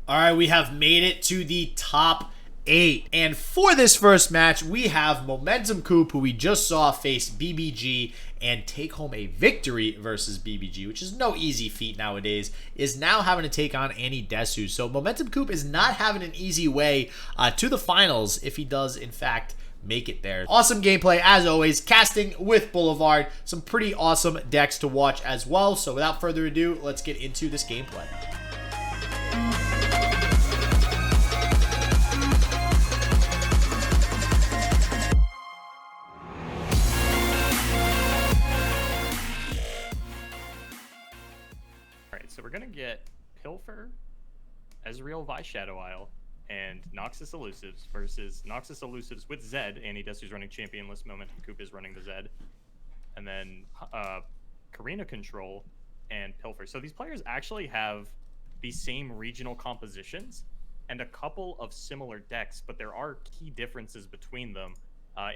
All right, we have made it to the top 8. And for this first match, we have MomentumCoop, who we just saw face BBG and take home a victory versus BBG, which is no easy feat nowadays, is now having to take on AnnieDesu. So MomentumCoop is not having an easy way to the finals if he does, in fact, make it there. Awesome gameplay, as always, casting with Boulevard. Some pretty awesome decks to watch as well. So without further ado, let's get into this gameplay. So we're gonna get Pilfer, Ezreal Vi Shadow Isle, and Noxus Elusives versus Noxus Elusives with Zed. AnnieDesu's running championless, MomentumCoop is running the Zed. And then Karina Control and Pilfer. So these players actually have the same regional compositions and a couple of similar decks, but there are key differences between them.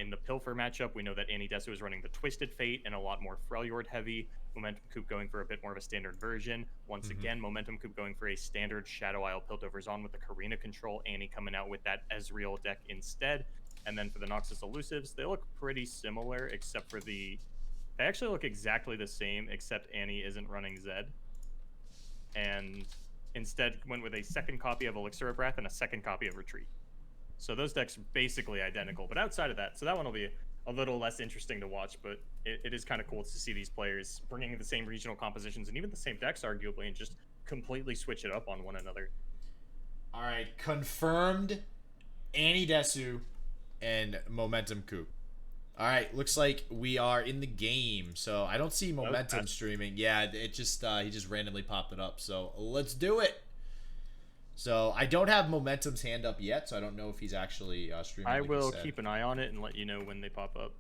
In the Pilfer matchup, we know that AnnieDesu is running the Twisted Fate and a lot more Freljord heavy. MomentumCoop going for a bit more of a standard version. Once again, MomentumCoop going for a standard Shadow Isle Piltover Zon with the Karina Control. Annie coming out with that Ezreal deck instead. And then for the Noxus Elusives, they look pretty similar, except for they actually look exactly the same, except Annie isn't running Zed. And instead went with a second copy of Elixir of Wrath and a second copy of Retreat. So those decks are basically identical, but outside of that, so that one will be a little less interesting to watch, but it is kind of cool to see these players bringing the same regional compositions and even the same decks, arguably, and just completely switch it up on one another. All right, confirmed AnnieDesu and MomentumCoop. All right, looks like we are in the game. So I don't see Momentum streaming. Yeah, it just he just randomly popped it up. So let's do it. So I don't have Momentum's hand up yet, so I don't know if he's actually streaming. I will keep an eye on it and let you know when they pop up.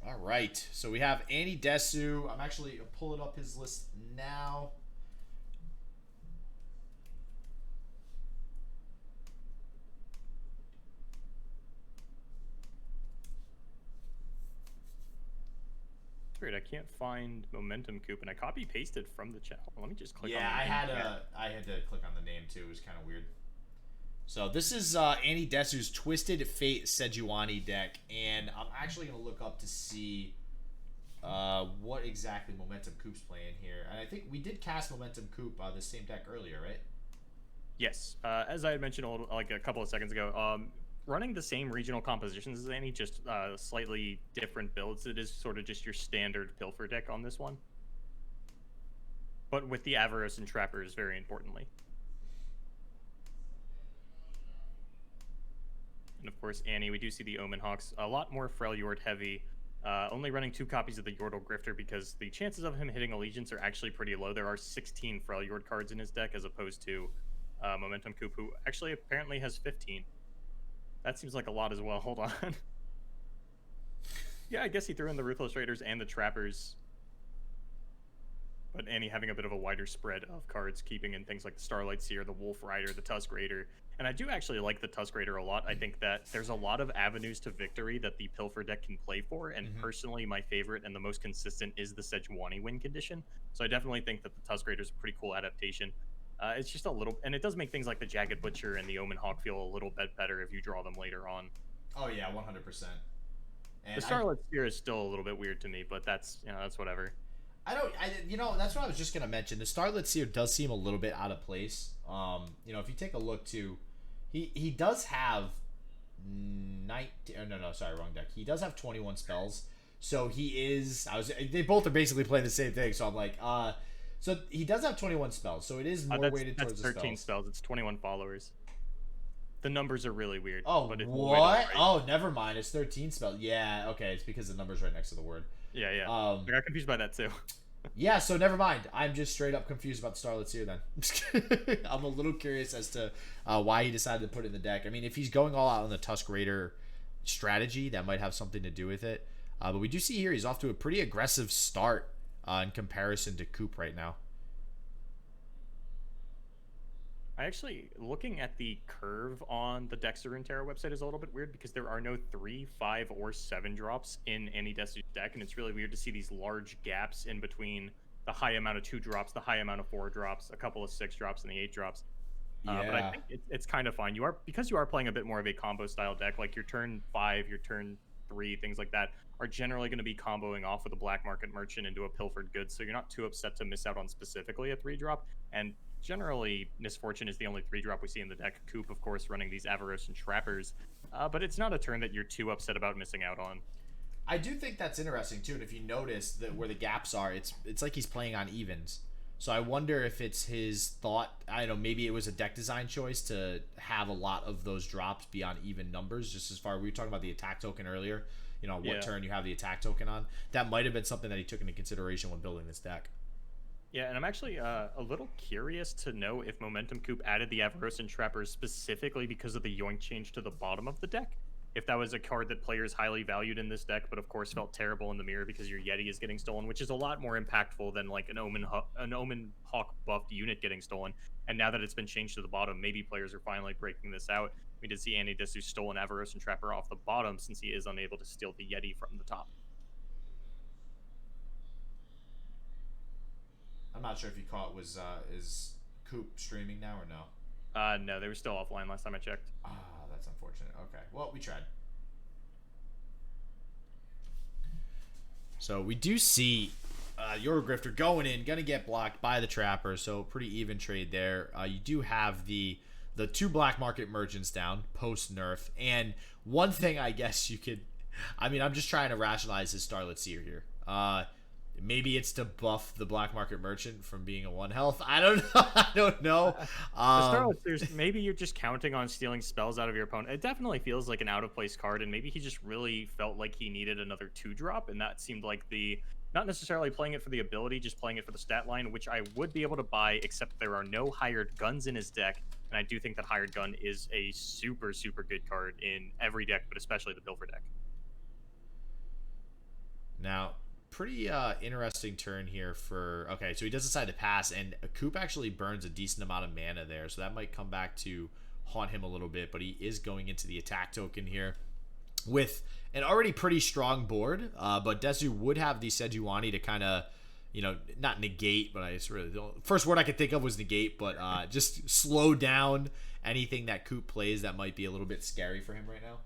All right, so we have AnnieDesu. I'm actually pulling up his list now. Weird, I can't find MomentumCoop, and I copy pasted from the chat. Let me just click. Yeah, I had to click on the name too. It was kind of weird. So this is AnnieDesu's Twisted Fate Sejuani deck, and I'm actually gonna look up to see what exactly MomentumCoop's playing here. And I think we did cast MomentumCoop the same deck earlier, right? Yes, as I had mentioned like a couple of seconds ago, running the same regional compositions as Annie, just slightly different builds. It is sort of just your standard Pilfer deck on this one, but with the Avarice and Trappers very importantly. And of course, Annie, we do see the Omen Hawks, a lot more Freljord heavy, only running 2 copies of the Yordle Grifter because the chances of him hitting Allegiance are actually pretty low. There are 16 Freljord cards in his deck as opposed to MomentumCoop, who actually apparently has 15. That seems like a lot as well. Hold on. Yeah, I guess he threw in the Ruthless Raiders and the Trappers. But Annie having a bit of a wider spread of cards, keeping in things like the Starlight Seer, the Wolf Rider, the Tusk Raider. And I do actually like the Tusk Raider a lot. I think that there's a lot of avenues to victory that the Pilfer deck can play for. And personally, my favorite and the most consistent is the Sejuani win condition. So I definitely think that the Tusk Raider is a pretty cool adaptation. It's just a little, and it does make things like the Jagged Butcher and the Omen Hawk feel a little bit better if you draw them later on. Oh yeah, 100%. And the Starlight Spear is still a little bit weird to me, but that's that's whatever. That's what I was just gonna mention. The Starlit Seer does seem a little bit out of place. If you take a look too, he does have 19. Oh, no, sorry, wrong deck. He does have 21 spells. So he is. They both are basically playing the same thing. So I'm like, so he does have 21 spells, so it is more weighted towards the spells. 13 spells. It's 21 followers. The numbers are really weird. Oh, but it's what? Right. Oh, never mind. It's 13 spells. Yeah, okay. It's because the number's right next to the word. Yeah. I got confused by that too. Yeah, so never mind. I'm just straight up confused about the Starlit Seer then. I'm a little curious as to why he decided to put it in the deck. I mean, if he's going all out on the Tusk Raider strategy, that might have something to do with it. But we do see here he's off to a pretty aggressive start in comparison to Coop right now. I actually, looking at the curve on the Decks of Runeterra website is a little bit weird because there are no 3, 5, or 7 drops in AnnieDesu's deck, and it's really weird to see these large gaps in between the high amount of 2 drops, the high amount of 4 drops, a couple of 6 drops, and the 8 drops. But I think it's kind of fine. Because you are playing a bit more of a combo style deck, like your turn 5, your turn 3, things like that are generally going to be comboing off with a black market merchant into a pilfered goods, so you're not too upset to miss out on specifically a 3-drop. And generally, Misfortune is the only 3-drop we see in the deck. Coop, of course, running these Avaros and Trappers, but it's not a turn that you're too upset about missing out on. I do think that's interesting too, and if you notice that where the gaps are, it's like he's playing on evens. So I wonder if it's his thought. I don't know. Maybe it was a deck design choice to have a lot of those drops be on even numbers. Just as far we were talking about the attack token earlier. What turn you have the attack token on. That might have been something that he took into consideration when building this deck. Yeah, and I'm actually a little curious to know if MomentumCoop added the Avaros and Trappers specifically because of the Yoink change to the bottom of the deck. If that was a card that players highly valued in this deck, but of course felt terrible in the mirror because your Yeti is getting stolen, which is a lot more impactful than like an Omen Hawk buffed unit getting stolen. And now that it's been changed to the bottom, maybe players are finally breaking this out. We did see AnnieDesu stole an Avaros and Trapper off the bottom since he is unable to steal the Yeti from the top. I'm not sure if you caught is Coop streaming now or no? No, they were still offline last time I checked. That's unfortunate. Okay, well, we tried. So we do see your Grifter going in, gonna get blocked by the Trapper, so pretty even trade there. You do have the 2 black market merchants down post nerf, and one thing I guess you could, I'm just trying to rationalize his Starlit Seer here. Maybe it's to buff the black market merchant from being a 1 health. I don't know. Maybe you're just counting on stealing spells out of your opponent. It definitely feels like an out of place card, and maybe he just really felt like he needed another 2-drop, and that seemed like not necessarily playing it for the ability, just playing it for the stat line, which I would be able to buy, except there are no hired guns in his deck, and I do think that hired gun is a super, super good card in every deck, but especially the Pilfer deck. Now, pretty interesting turn here for... Okay, so he does decide to pass, and Coop actually burns a decent amount of mana there, so that might come back to haunt him a little bit, but he is going into the attack token here with an already pretty strong board, but Desu would have the Sejuani to kind of, not negate, but I just really don't... First word I could think of was negate, but just slow down anything that Coop plays that might be a little bit scary for him right now.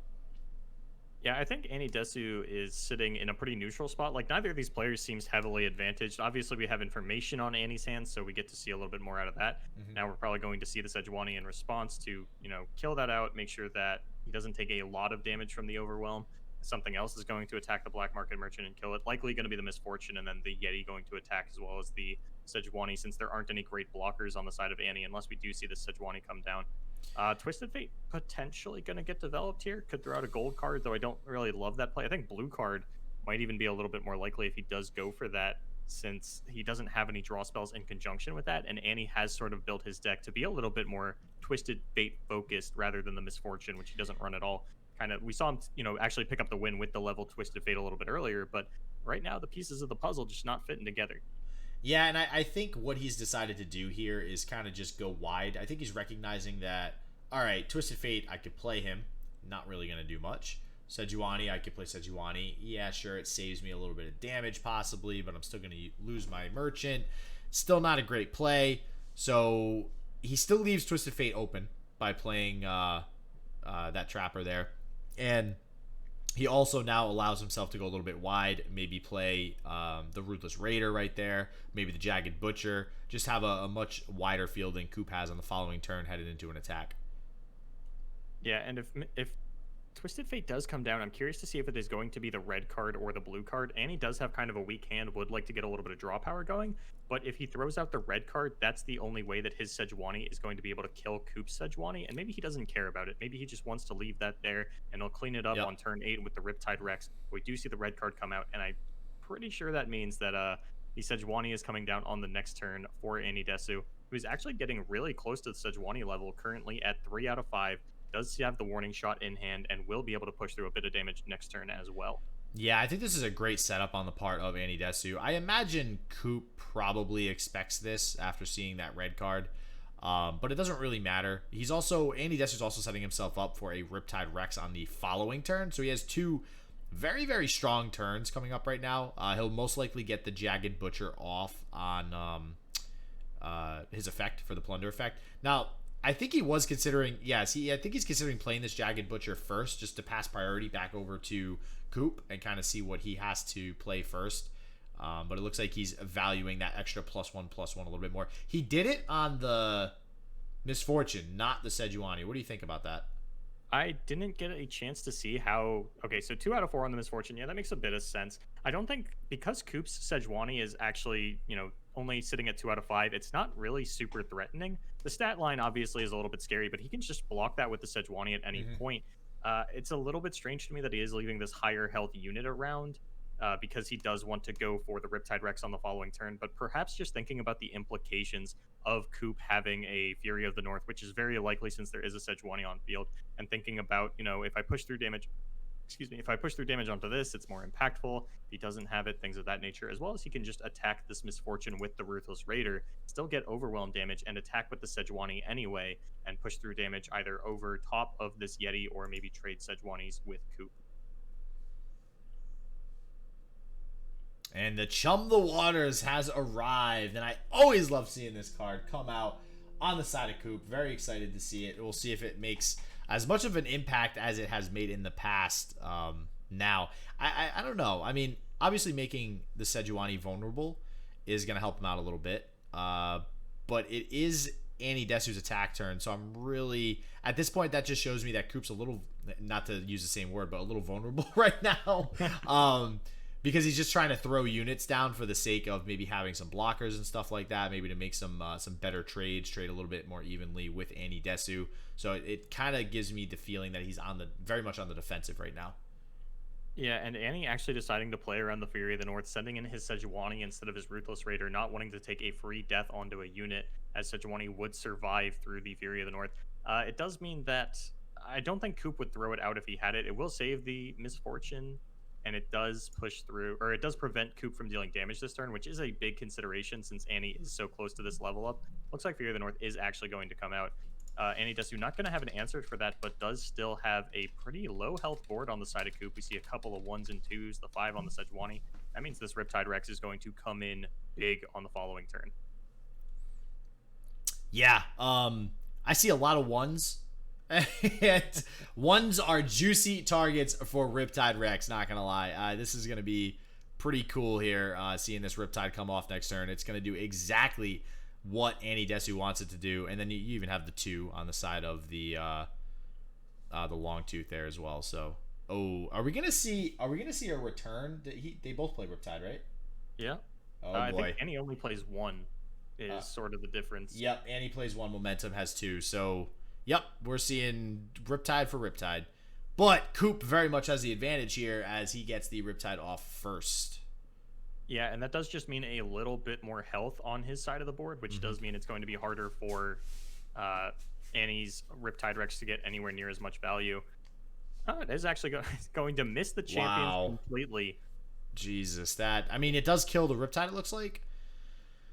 Yeah, I think AnnieDesu is sitting in a pretty neutral spot. Like, neither of these players seems heavily advantaged. Obviously, we have information on Annie's hands, so we get to see a little bit more out of that. Now we're probably going to see the Sejuani in response to, kill that out, make sure that he doesn't take a lot of damage from the Overwhelm. Something else is going to attack the Black Market Merchant and kill it. Likely going to be the Misfortune, and then the Yeti going to attack as well as the Sejuani, since there aren't any great blockers on the side of Annie, unless we do see the Sejuani come down. Twisted Fate potentially going to get developed here. Could throw out a gold card, though I don't really love that play. I think blue card might even be a little bit more likely if he does go for that, since he doesn't have any draw spells in conjunction with that, and Annie has sort of built his deck to be a little bit more Twisted Fate focused rather than the Misfortune, which he doesn't run at all. We saw him, actually pick up the win with the level Twisted Fate a little bit earlier, but right now the pieces of the puzzle just not fitting together. Yeah, and I think what he's decided to do here is kind of just go wide. I think he's recognizing that, all right, Twisted Fate, I could play him. Not really going to do much. Sejuani, I could play Sejuani. Yeah, sure, it saves me a little bit of damage possibly, but I'm still going to lose my merchant. Still not a great play. So he still leaves Twisted Fate open by playing that Trapper there. And he also now allows himself to go a little bit wide, maybe play the Ruthless Raider right there, maybe the Jagged Butcher, just have a much wider field than Coop has on the following turn headed into an attack. Yeah, and if Twisted Fate does come down, I'm curious to see if it is going to be the red card or the blue card. Annie does have kind of a weak hand, would like to get a little bit of draw power going, but if he throws out the red card, that's the only way that his Sejuani is going to be able to kill Coop's Sejuani, and maybe he doesn't care about it. Maybe he just wants to leave that there, and he'll clean it up on turn 8 with the Riptide Rex. We do see the red card come out, and I'm pretty sure that means that the Sejuani is coming down on the next turn for AnnieDesu, who's actually getting really close to the Sejuani level, currently at 3 out of 5. Does have the warning shot in hand and will be able to push through a bit of damage next turn as well. Yeah, I think this is a great setup on the part of AnnieDesu. I imagine Coop probably expects this after seeing that red card, but it doesn't really matter. AnnieDesu's also setting himself up for a Riptide Rex on the following turn, so he has 2 very, very strong turns coming up right now. He'll most likely get the Jagged Butcher off on his effect for the Plunder effect. Now, I think he was considering, I think he's considering playing this Jagged Butcher first just to pass priority back over to Coop and kind of see what he has to play first. But it looks like he's valuing that extra +1/+1 a little bit more. He did it on the Misfortune, not the Sejuani. What do you think about that? I didn't get a chance to see how... Okay, so 2 out of 4 on the Misfortune. Yeah, that makes a bit of sense. I don't think... Because Coop's Sejuani is actually, only sitting at 2 out of 5, it's not really super threatening. The stat line obviously is a little bit scary, but he can just block that with the Sejuani at any point. It's a little bit strange to me that he is leaving this higher health unit around because he does want to go for the Riptide Rex on the following turn, but perhaps just thinking about the implications of Coop having a Fury of the North, which is very likely since there is a Sejuani on field, and thinking about, if I push through damage, if I push through damage onto this, it's more impactful. If he doesn't have it, things of that nature, as well as he can just attack this Misfortune with the Ruthless Raider, still get overwhelm damage, and attack with the Sejuani anyway, and push through damage either over top of this Yeti or maybe trade Sejuanis with Coop. And the Chum the Waters has arrived, and I always love seeing this card come out on the side of Coop. Very excited to see it. We'll see if it makes as much of an impact as it has made in the past. Now, I don't know. I mean, obviously making the Sejuani vulnerable is going to help him out a little bit, but it is AnnieDesu's attack turn, so I'm really... At this point, that just shows me that Coop's a little, not to use the same word, but a little vulnerable right now. Because he's just trying to throw units down for the sake of maybe having some blockers and stuff like that, maybe to make some better trades, trade a little bit more evenly with AnnieDesu. So it kind of gives me the feeling that he's very much on the defensive right now. Yeah, and Annie actually deciding to play around the Fury of the North, sending in his Sejuani instead of his Ruthless Raider, not wanting to take a free death onto a unit, as Sejuani would survive through the Fury of the North. It does mean that I don't think Coop would throw it out if he had it. It will save the Misfortune, and it does push through, or it does prevent Coop from dealing damage this turn, which is a big consideration since Annie is so close to this level up. Looks like Fury of the North is actually going to come out. AnnieDesu not going to have an answer for that, but does still have a pretty low health board on the side of Coop. We see a couple of 1s and 2s, the 5 on the Sejuani. That means this Riptide Rex is going to come in big on the following turn. Yeah, I see a lot of 1s. And 1s are juicy targets for Riptide Rex, not gonna lie. This is gonna be pretty cool here, seeing this Riptide come off next turn. It's gonna do exactly what AnnieDesu wants it to do, and then you even have the 2 on the side of the long tooth there as well. So, are we gonna see a return? They both play Riptide, right? Yeah. Oh boy. I think Annie only plays 1. Is sort of the difference. Yep, Annie plays 1. Momentum has 2. So. Yep, we're seeing Riptide for Riptide. But Coop very much has the advantage here as he gets the Riptide off first. Yeah, and that does just mean a little bit more health on his side of the board, which does mean it's going to be harder for Annie's Riptide Rex to get anywhere near as much value. It is actually going to miss the champions completely. Jesus, it does kill the Riptide, it looks like.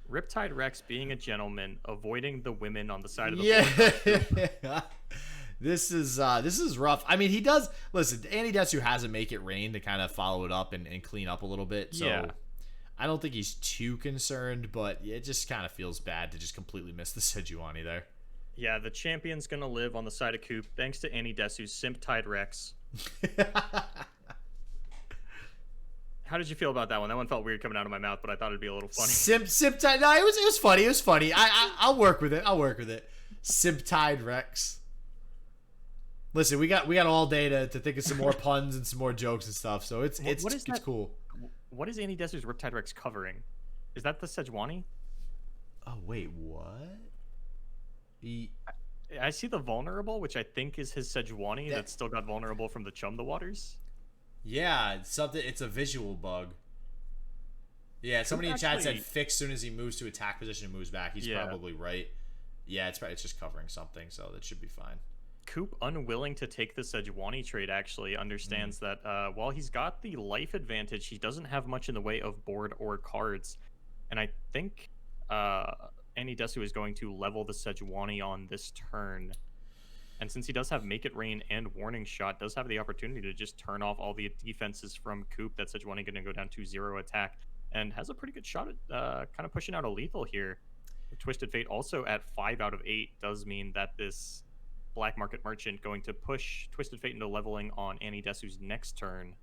Riptide Rex being a gentleman, avoiding the women on the side of the board. This is rough. I mean, he does... Listen, AnnieDesu has a Make It Rain to kind of follow it up and clean up a little bit. So yeah. I don't think he's too concerned, but it just kind of feels bad to just completely miss the Sejuani there. Yeah, the champion's going to live on the side of Coop thanks to AnnieDesu's Simptide Rex. How did you feel about that one? That one felt weird coming out of my mouth, but I thought it'd be a little funny. Simptide. No, it was funny. It was funny. I'll work with it. Simptide Rex. Listen, we got all day to think of some more puns and some more jokes and stuff. So it's cool. What is AnnieDesu's Riptide Rex covering? Is that the Sejuani? Oh wait, what? I see the vulnerable, which I think is his Sejuani that still got vulnerable from the Chum the Waters. Yeah, it's a visual bug. Yeah, somebody in chat said fix soon as he moves to attack position and moves back. He's probably right. Yeah, it's just covering something, so that should be fine. Coop, unwilling to take the Sejuani trade, actually understands that while he's got the life advantage, he doesn't have much in the way of board or cards. And I think AnnieDesu is going to level the Sejuani on this turn. And since he does have Make It Rain and Warning Shot, does have the opportunity to just turn off all the defenses from Coop. That's Sejuani going to go down to 0 attack, and has a pretty good shot at kind of pushing out a lethal here. Twisted Fate also at 5 out of 8 does mean that this Black Market Merchant going to push Twisted Fate into leveling on AnnieDesu's next turn.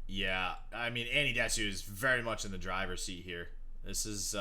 Yeah, I mean, AnnieDesu is very much in the driver's seat here. This is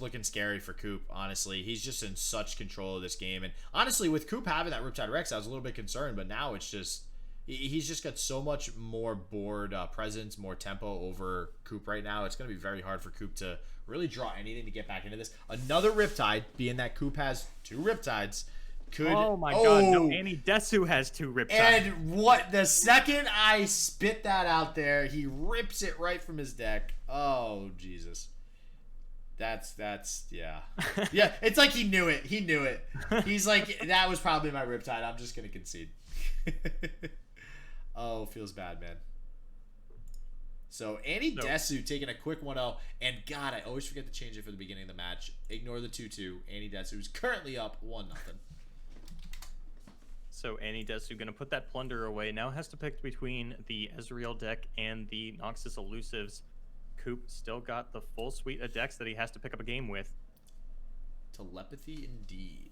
looking scary for Coop, honestly. He's just in such control of this game. And honestly, with Coop having that Riptide Rex, I was a little bit concerned, but now it's just, he's just got so much more board presence, more tempo over Coop right now. It's going to be very hard for Coop to really draw anything to get back into this. Another Riptide, being that Coop has 2 Riptides, could... Oh my god, no, AnnieDesu has 2 Riptides. And what, the second I spit that out there, he rips it right from his deck. Oh, Jesus. That's yeah. Yeah, it's like he knew it. He knew it. He's like, that was probably my Riptide. I'm just going to concede. Oh, feels bad, man. So, AnnieDesu taking a quick 1-0. And God, I always forget to change it for the beginning of the match. Ignore the 2-2. AnnieDesu is currently up 1-0. So AnnieDesu going to put that plunder away. Now has to pick between the Ezreal deck and the Noxus Elusives. Coop still got the full suite of decks that he has to pick up a game with. Telepathy indeed.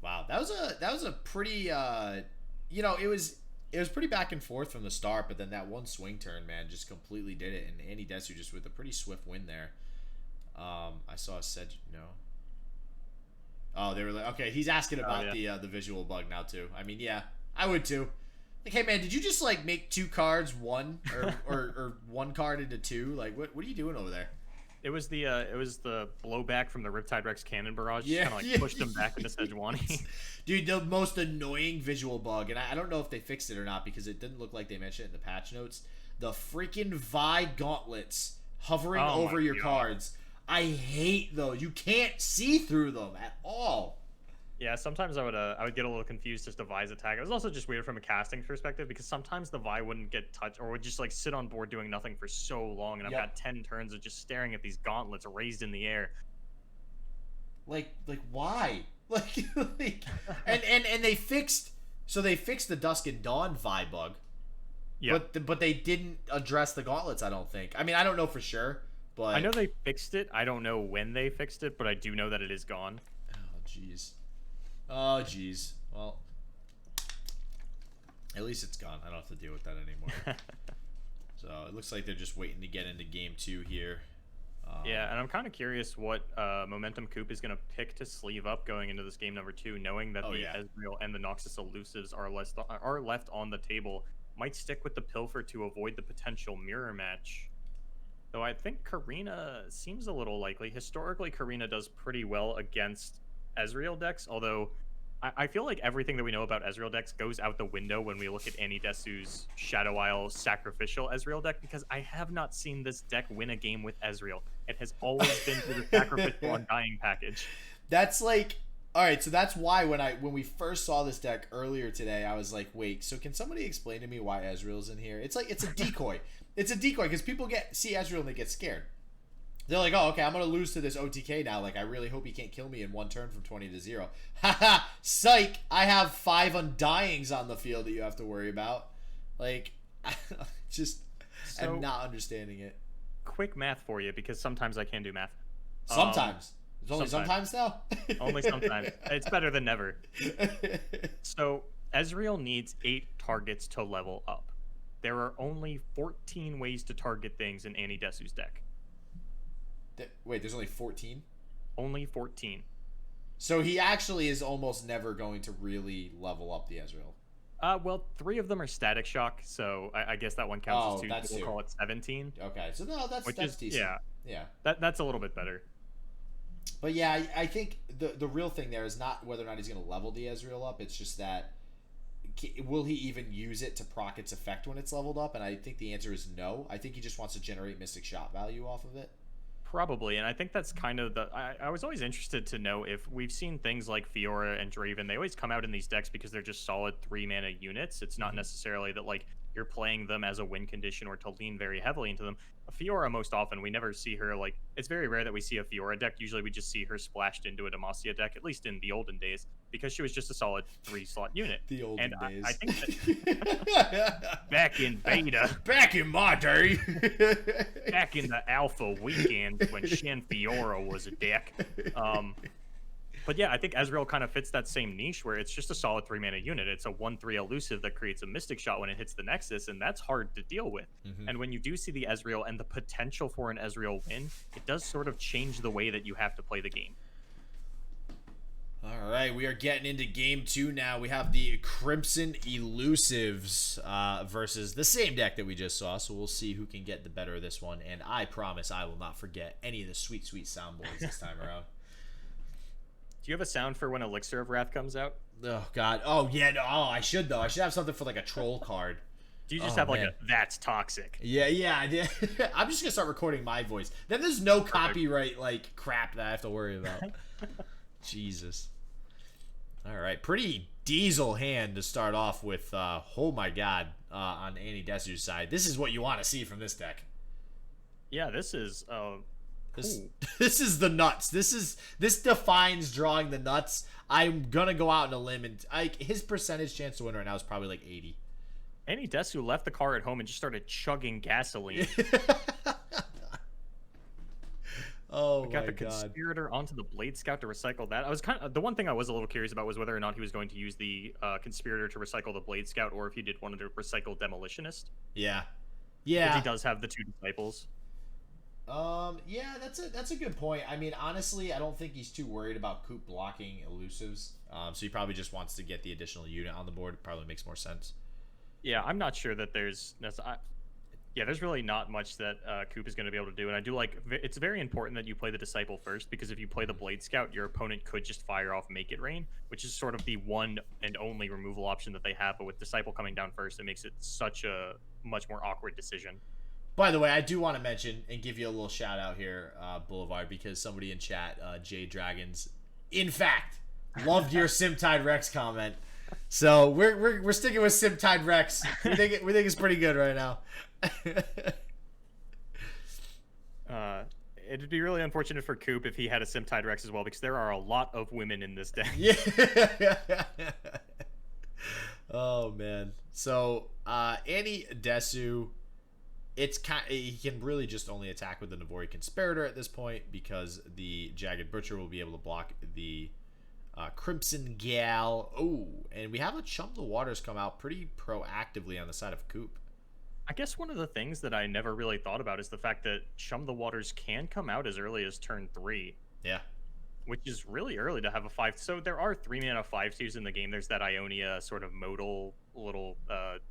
Wow, that was a pretty you know, it was pretty back and forth from the start, but then that one swing turn, man, just completely did it, and AnnieDesu just with a pretty swift win there. I saw a no. Oh, they were like, okay, he's asking about the visual bug now too. I mean, yeah, I would too. Like, hey man, did you just like make 2 cards 1 or 1 card into 2? Like, what are you doing over there? It was the blowback from the Riptide Rex Cannon Barrage. Yeah, kind of like pushed him back into Sejuani. Dude, the most annoying visual bug, and I don't know if they fixed it or not because it didn't look like they mentioned it in the patch notes. The freaking Vi gauntlets hovering over your cards. I hate those. You can't see through them at all. Yeah, sometimes I would get a little confused as to Vi's attack. It was also just weird from a casting perspective because sometimes the Vi wouldn't get touched or would just like sit on board doing nothing for so long, and I've got 10 turns of just staring at these gauntlets raised in the air. Like why? Like and they fixed the Dusk and Dawn Vi bug. Yeah. But they didn't address the gauntlets, I don't think. I mean, I don't know for sure, but I know they fixed it. I don't know when they fixed it, but I do know that it is gone. Oh jeez. Oh, jeez. Well, at least it's gone. I don't have to deal with that anymore. So it looks like they're just waiting to get into game 2 here. Yeah, and I'm kind of curious what MomentumCoop is going to pick to sleeve up going into this game number 2, knowing that Ezreal and the Noxus Elusives are left on the table. Might stick with the Pilfer to avoid the potential mirror match. Though I think Karina seems a little likely. Historically, Karina does pretty well against Ezreal decks, although I feel like everything that we know about Ezreal decks goes out the window when we look at AnnieDesu's Shadow Isle sacrificial Ezreal deck, because I have not seen this deck win a game with Ezreal. It has always been through the sacrificial Undying package. That's like, all right, so that's why when we first saw this deck earlier today, I was like, wait, so can somebody explain to me why Ezreal's in here? It's like, it's a decoy. It's a decoy because people see Ezreal and they get scared. They're like, oh, okay, I'm going to lose to this OTK now. Like, I really hope he can't kill me in 1 turn from 20 to 0. Haha, psych! I have 5 Undyings on the field that you have to worry about. Like, I'm not understanding it. Quick math for you, because sometimes I can do math. Sometimes. It's only sometimes now? Only sometimes. It's better than never. So, Ezreal needs 8 targets to level up. There are only 14 ways to target things in AnnieDesu's deck. Wait, there's only 14? Only 14. So he actually is almost never going to really level up the Ezreal. Well, 3 of them are Static Shock, so I guess that one counts as 2. We'll call it 17. Okay, so no, that's decent. Yeah. That's a little bit better. But yeah, I think the real thing there is not whether or not he's going to level the Ezreal up. It's just that, will he even use it to proc its effect when it's leveled up? And I think the answer is no. I think he just wants to generate Mystic Shot value off of it. Probably, and I think that's kind of I was always interested to know if we've seen things like Fiora and Draven. They always come out in these decks because they're just solid 3-mana units. It's not necessarily that like you're playing them as a win condition or to lean very heavily into them. Fiora, most often, we never see her, like, it's very rare that we see a Fiora deck. Usually we just see her splashed into a Demacia deck, at least in the olden days, because she was just a solid 3-slot unit. The olden days. I think that back in beta. Back in my day. Back in the alpha weekend when Shen Fiora was a deck. But yeah, I think Ezreal kind of fits that same niche where it's just a solid 3-mana unit. It's a 1/3 elusive that creates a Mystic Shot when it hits the Nexus, and that's hard to deal with. And when you do see the Ezreal and the potential for an Ezreal win, it does sort of change the way that you have to play the game. All right, we are getting into game 2 now. We have the Crimson Elusives versus the same deck that we just saw, so we'll see who can get the better of this one. And I promise I will not forget any of the sweet, sweet soundboards this time around. Do you have a sound for when Elixir of Wrath comes out? Oh, God. Oh, yeah. No, I should, though. I should have something for, like, a troll card. Do you just have, like, a that's toxic? Yeah, I did. I'm just going to start recording my voice. Then there's no copyright, like, crap that I have to worry about. Jesus. All right. Pretty diesel hand to start off with, oh, my God, on AnnieDesu's side. This is what you want to see from this deck. Yeah, this is... This is the nuts. This defines drawing the nuts. I'm gonna go out on a limb and his percentage chance to win right now is probably like 80. AnnieDesu left the car at home and just started chugging gasoline. Oh, we got the my God. Conspirator onto the Blade Scout to recycle that. I was the one thing I was a little curious about was whether or not he was going to use the Conspirator to recycle the Blade Scout, or if he did want to recycle Demolitionist. Yeah. Because he does have the 2 disciples. Yeah, that's a good point. I mean, honestly, I don't think he's too worried about Coop blocking elusives. So he probably just wants to get the additional unit on the board. It probably makes more sense. Yeah, I'm not sure that there's there's really not much that Coop is going to be able to do. And I do like, it's very important that you play the Disciple first, because if you play the Blade Scout, your opponent could just fire off Make It Rain, which is sort of the one and only removal option that they have. But with Disciple coming down first, it makes it such a much more awkward decision. By the way, I do want to mention and give you a little shout out here, Boulevard, because somebody in chat, J Dragons, in fact, loved your Simtide Rex comment. So we're sticking with Simtide Rex. We think it's pretty good right now. It'd be really unfortunate for Coop if he had a Simtide Rex as well, because there are a lot of women in this deck. Yeah. Oh man. So AnnieDesu. He can really just only attack with the Navori Conspirator at this point, because the Jagged Butcher will be able to block the Crimson Gal. Oh, and we have a Chum the Waters come out pretty proactively on the side of Coop. I guess one of the things that I never really thought about is the fact that Chum the Waters can come out as early as turn 3. Yeah. Which is really early to have a 5. So there are 3-mana 5/2s in the game. There's that Ionia sort of modal little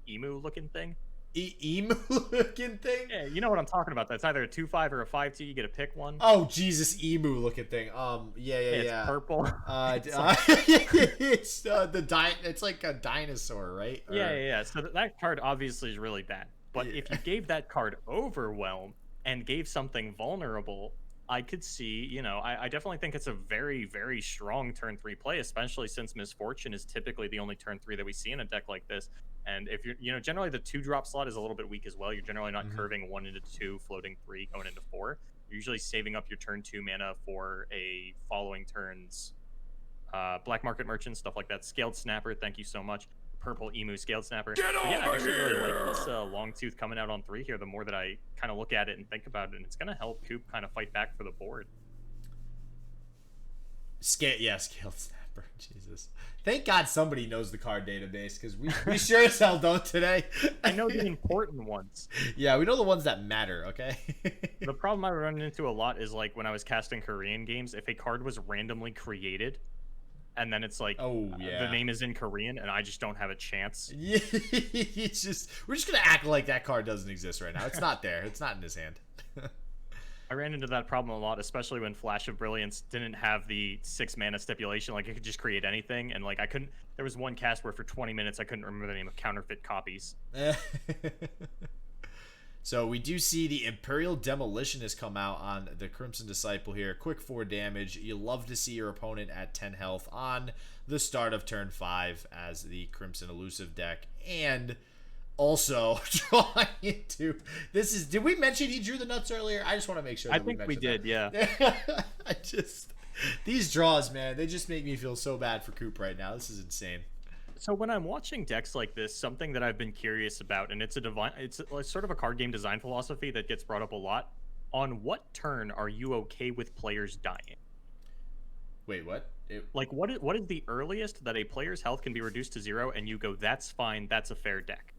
emu-looking thing. Emu looking thing? Yeah, you know what I'm talking about. That's either a 2/5 or a 5/2. You get to pick one. Oh Jesus, emu looking thing. Yeah. It's purple. It's it's like a dinosaur, right? Yeah. So that card obviously is really bad. But if you gave that card Overwhelm and gave something vulnerable, I could see, I definitely think it's a very, very strong turn 3 play, especially since Misfortune is typically the only turn 3 that we see in a deck like this. And if you're, generally the 2-drop slot is a little bit weak as well. You're generally not curving 1 into 2, floating 3, going into 4. You're usually saving up your turn 2 mana for a following turn's Black Market Merchant, stuff like that. Scaled Snapper, thank you so much. Purple Emu Scaled Snapper. Get over I actually here! really like this Long Tooth coming out on 3 here, the more that I kind of look at it and think about it, and it's going to help Coop kind of fight back for the board. Scaled Snapper. Jesus. Thank God somebody knows the card database, because we sure as hell don't today. I know the important ones. Yeah, we know the ones that matter, okay? The problem I run into a lot is, like, when I was casting Korean games, if a card was randomly created, and then it's like, the name is in Korean, and I just don't have a chance. Yeah, we're just gonna act like that card doesn't exist right now. It's not there. It's not in his hand. I ran into that problem a lot, especially when Flash of Brilliance didn't have the 6-mana stipulation. Like, it could just create anything, and like there was one cast where for 20 minutes I couldn't remember the name of Counterfeit Copies. So we do see the Imperial Demolitionist come out on the Crimson Disciple here. Quick 4 damage. You love to see your opponent at 10 health on the start of turn 5 as the Crimson Elusive deck. And also drawing into this is. Did we mention he drew the nuts earlier? I just want to make sure. I think we did. That. Yeah. I just these draws, man, they just make me feel so bad for Coop right now. This is insane. So when I'm watching decks like this, something that I've been curious about, and it's sort of a card game design philosophy that gets brought up a lot. On what turn are you okay with players dying? Wait, what? What is the earliest that a player's health can be reduced to 0 and you go, that's fine, that's a fair deck?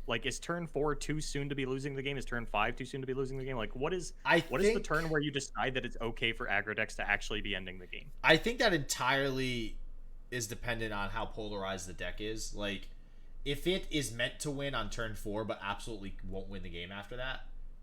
Like, is turn 4 too soon to be losing the game? Is turn 5 too soon to be losing the game? Like, what is the turn where you decide that it's okay for aggro decks to actually be ending the game? I think that entirely is dependent on how polarized the deck is. Like, if it is meant to win on turn 4 but absolutely won't win the game after that,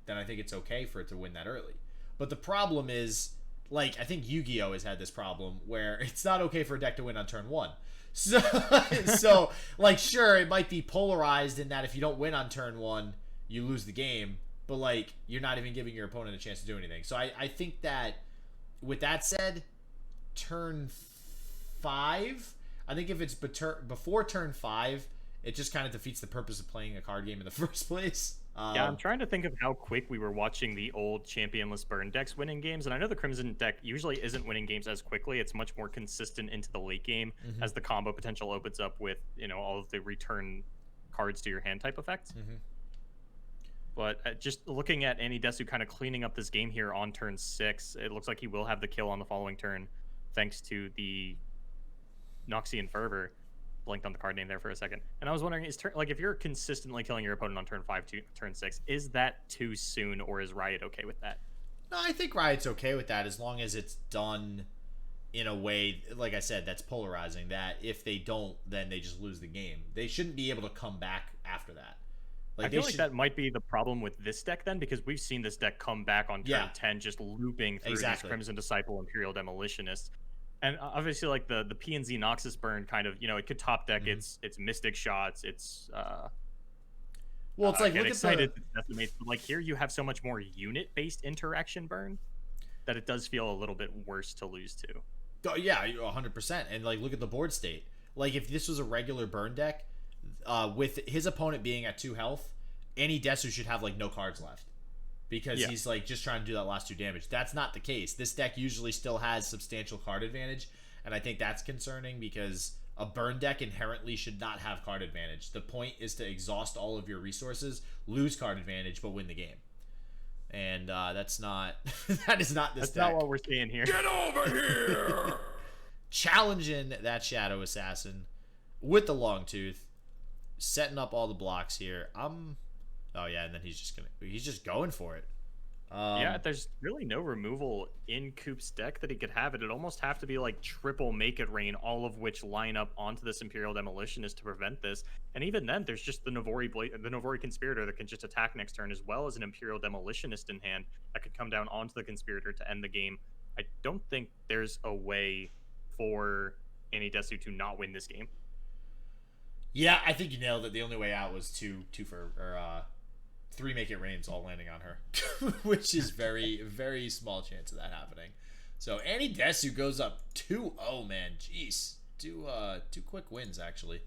then I think it's okay for it to win that early. But the problem is, like, I think Yu-Gi-Oh! Has had this problem where it's not okay for a deck to win on turn 1. So like, sure, it might be polarized in that if you don't win on turn 1, you lose the game, but, like, you're not even giving your opponent a chance to do anything. So I think that, with that said, turn 5, I think if it's before turn 5, it just kind of defeats the purpose of playing a card game in the first place. Yeah, I'm trying to think of how quick we were watching the old championless burn decks winning games, and I know the Crimson deck usually isn't winning games as quickly. It's much more consistent into the late game as the combo potential opens up with, all of the return cards to your hand type effects. But just looking at AnnieDesu kind of cleaning up this game here on turn 6, it looks like he will have the kill on the following turn thanks to the Noxian Fervor. Blinked on the card name there for a second, and I was wondering, if you're consistently killing your opponent on turn 5 to turn 6, is that too soon, or is Riot okay with that? No, I think Riot's okay with that as long as it's done in a way, like I said, that's polarizing. That if they don't, then they just lose the game. They shouldn't be able to come back after that. I feel like that might be the problem with this deck then, because we've seen this deck come back on turn 10, just looping through these Crimson Disciple, Imperial Demolitionists. And obviously, like, the PNZ Noxus burn kind of, it could top deck its Mystic Shots, its well, it's like, get look excited at to decimate, but, like, here you have so much more unit-based interaction burn that it does feel a little bit worse to lose to. Oh, yeah, 100%. And, like, look at the board state. Like, if this was a regular burn deck, with his opponent being at 2 health, AnnieDesu should have, like, no cards left. Because he's, like, just trying to do that last 2 damage. That's not the case. This deck usually still has substantial card advantage, and I think that's concerning because a burn deck inherently should not have card advantage. The point is to exhaust all of your resources, lose card advantage, but win the game. And that's not... that is not this deck. That's not what we're seeing here. Get over here! Challenging that Shadow Assassin with the long tooth, setting up all the blocks here. Oh yeah, and then he's just going for it. Yeah, there's really no removal in Coop's deck that he could have. It'd almost have to be like triple Make It Rain, all of which line up onto this Imperial Demolitionist to prevent this. And even then, there's just the Navori Conspirator that can just attack next turn, as well as an Imperial Demolitionist in hand that could come down onto the Conspirator to end the game. I don't think there's a way for AnnieDesu to not win this game. Yeah, I think you nailed it. The only way out was 3 Make It Rains all landing on her, which is very, very small chance of that happening. So AnnieDesu goes up 2-0, man. Jeez, two quick wins actually.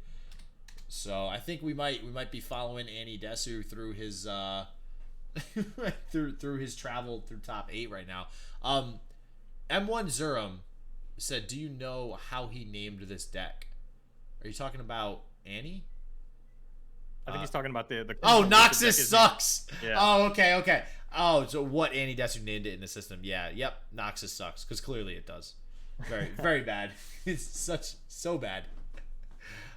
So I think we might be following AnnieDesu through his through his travel through top 8 right now. M1 Zurum said, "Do you know how he named this deck? Are you talking about Annie?" I think he's talking about the Noxus sucks. Yeah. Oh, okay. Oh, so what AnnieDesu named it in the system? Yeah, yep. Noxus sucks because clearly it does. Very, very bad. It's so bad.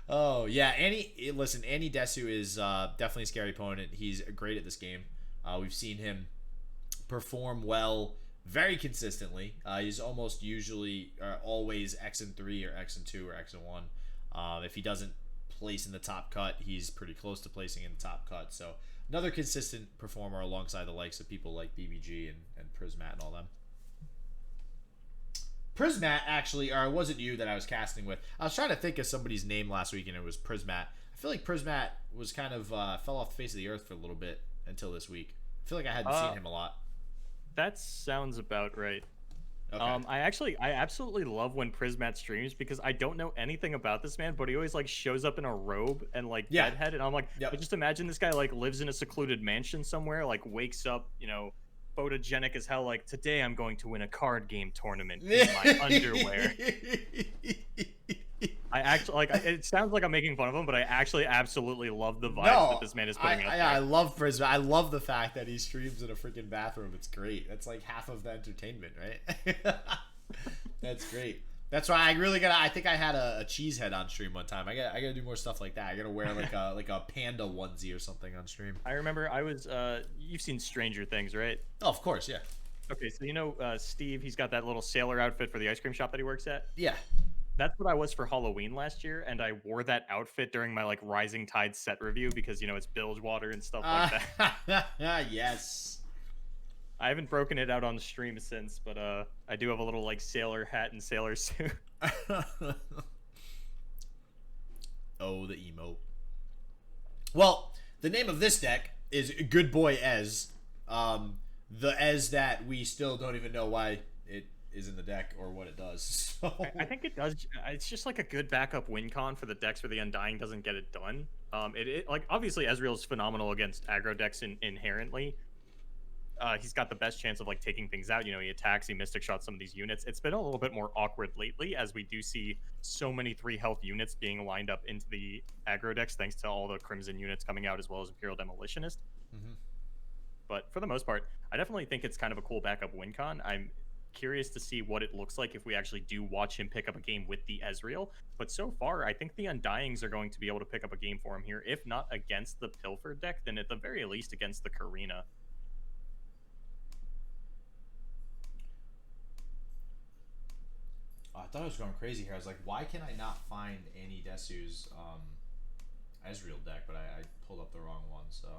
Oh yeah, AnnieDesu is definitely a scary opponent. He's great at this game. We've seen him perform well very consistently. He's almost usually always X3 or X2 or X1. If he doesn't place in the top cut, he's pretty close to placing in the top cut. So another consistent performer alongside the likes of people like BBG and Prismat and all them. Prismat, actually, or it wasn't you that I was casting with. I was trying to think of somebody's name last week, and it was Prismat. I feel like Prismat was kind of fell off the face of the earth for a little bit until this week. I feel like I hadn't seen him a lot. That sounds about right. Okay. I absolutely love when Prismat streams because I don't know anything about this man, but he always like shows up in a robe and like Yeah. bedhead, and I'm like, I Yep. just imagine this guy like lives in a secluded mansion somewhere, like wakes up, photogenic as hell, like today I'm going to win a card game tournament in my underwear. I actually like. It sounds like I'm making fun of him, but I actually absolutely love the vibes that this man is putting out there. I love Prisma. I love the fact that he streams in a freaking bathroom. It's great. That's like half of the entertainment, right? That's great. That's why I really gotta. I think I had a cheese head on stream one time. I gotta do more stuff like that. I gotta wear like a panda onesie or something on stream. I remember I was. You've seen Stranger Things, right? Oh, of course, yeah. Okay, so Steve. He's got that little sailor outfit for the ice cream shop that he works at. Yeah. That's what I was for Halloween last year, and I wore that outfit during my like Rising Tide set review because it's Bilgewater and stuff like that. Yes. I haven't broken it out on the stream since, but I do have a little like sailor hat and sailor suit. Oh, the emote. Well, the name of this deck is Good Boy Ez. The Ez that we still don't even know why it is in the deck or what it does. So I think it does. It's just like a good backup win con for the decks where the Undying doesn't get it done. It like obviously Ezreal is phenomenal against aggro decks inherently. He's got the best chance of like taking things out. He attacks, he mystic shots some of these units. It's been a little bit more awkward lately as we do see so many 3 health units being lined up into the aggro decks thanks to all the Crimson units coming out as well as Imperial Demolitionist. Mm-hmm. But for the most part, I definitely think it's kind of a cool backup win con. I'm curious to see what it looks like if we actually do watch him pick up a game with the Ezreal. But so far, I think the Undyings are going to be able to pick up a game for him here. If not against the Pilfer deck, then at the very least against the Karina. I thought I was going crazy here. I was like, why can I not find AnnieDesu's Ezreal deck? But I pulled up the wrong one, so...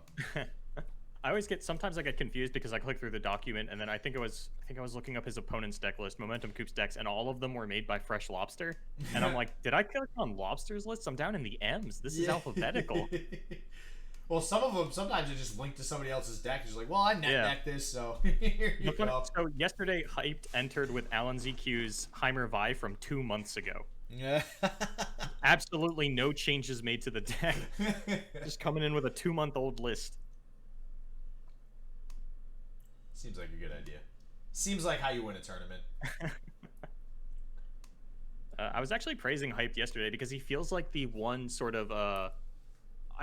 Sometimes I get confused because I click through the document and then I think I was looking up his opponent's deck list, MomentumCoop's decks, and all of them were made by Fresh Lobster. And I'm like, did I click on Lobster's list? I'm down in the M's. This is alphabetical. Well, some of them, sometimes you just link to somebody else's deck. You're just like, well, I net deck this, so here you go. So yesterday, Hyped entered with Alan ZQ's Heimer Vi from 2 months ago. Yeah. Absolutely no changes made to the deck. Just coming in with a 2-month-old list. Seems like a good idea. Seems like how you win a tournament. I was actually praising Hyped yesterday because he feels like the one sort of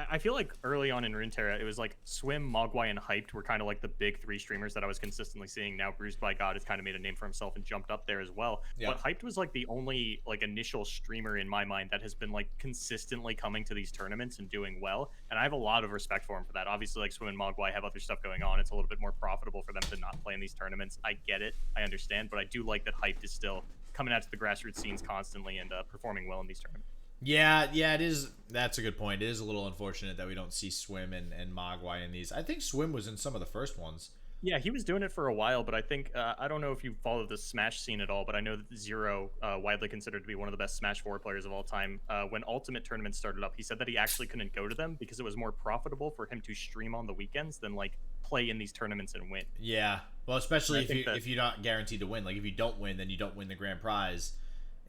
I feel like early on in Runeterra, it was like Swim, Mogwai, and Hyped were kind of like the big 3 streamers that I was consistently seeing. Now Bruised by God has kind of made a name for himself and jumped up there as well. Yeah. But Hyped was like the only like initial streamer in my mind that has been like consistently coming to these tournaments and doing well. And I have a lot of respect for him for that. Obviously, like Swim and Mogwai have other stuff going on. It's a little bit more profitable for them to not play in these tournaments. I get it. I understand. But I do like that Hyped is still coming out to the grassroots scenes constantly and performing well in these tournaments. Yeah, it is. That's a good point. It is a little unfortunate that we don't see Swim and Mogwai in these. I think Swim was in some of the first ones. Yeah, he was doing it for a while, but I think, I don't know if you follow the Smash scene at all, but I know that Zero, widely considered to be one of the best Smash 4 players of all time, when Ultimate tournaments started up, he said that he actually couldn't go to them because it was more profitable for him to stream on the weekends than, like, play in these tournaments and win. Yeah, well, especially if you're not guaranteed to win. Like, if you don't win, then you don't win the grand prize.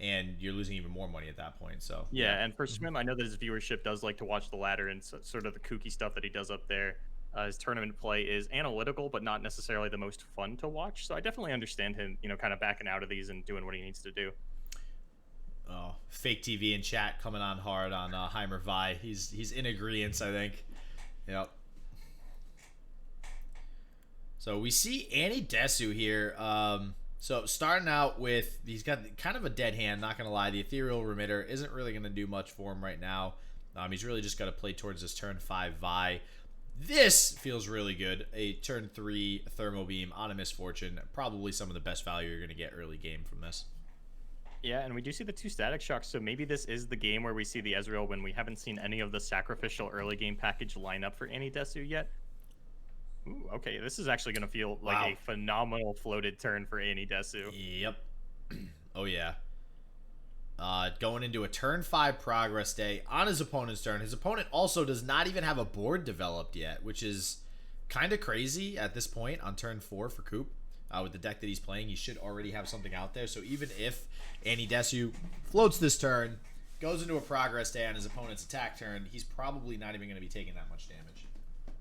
And you're losing even more money at that point. So yeah, and for Swim, I know that his viewership does like to watch the ladder and sort of the kooky stuff that he does up there. His tournament play is analytical, but not necessarily the most fun to watch. So I definitely understand him, kind of backing out of these and doing what he needs to do. Oh, fake TV in chat coming on hard on Heimer Vi. He's in agreement, I think. Yep. So we see AnnieDesu here. So starting out with, he's got kind of a dead hand, not going to lie. The Ethereal Remitter isn't really going to do much for him right now. He's really just got to play towards his turn 5 Vi. This feels really good. A turn 3 Thermo Beam on a Misfortune. Probably some of the best value you're going to get early game from this. Yeah, and we do see the 2 Static Shocks, so maybe this is the game where we see the Ezreal when we haven't seen any of the sacrificial early game package line up for AnnieDesu yet. Ooh, okay, this is actually going to feel like a phenomenal floated turn for AnnieDesu. Yep. Oh, yeah. Going into a turn 5 progress day on his opponent's turn. His opponent also does not even have a board developed yet, which is kind of crazy at this point on turn 4 for Coop. with the deck that he's playing, he should already have something out there. So even if AnnieDesu floats this turn, goes into a progress day on his opponent's attack turn, he's probably not even going to be taking that much damage.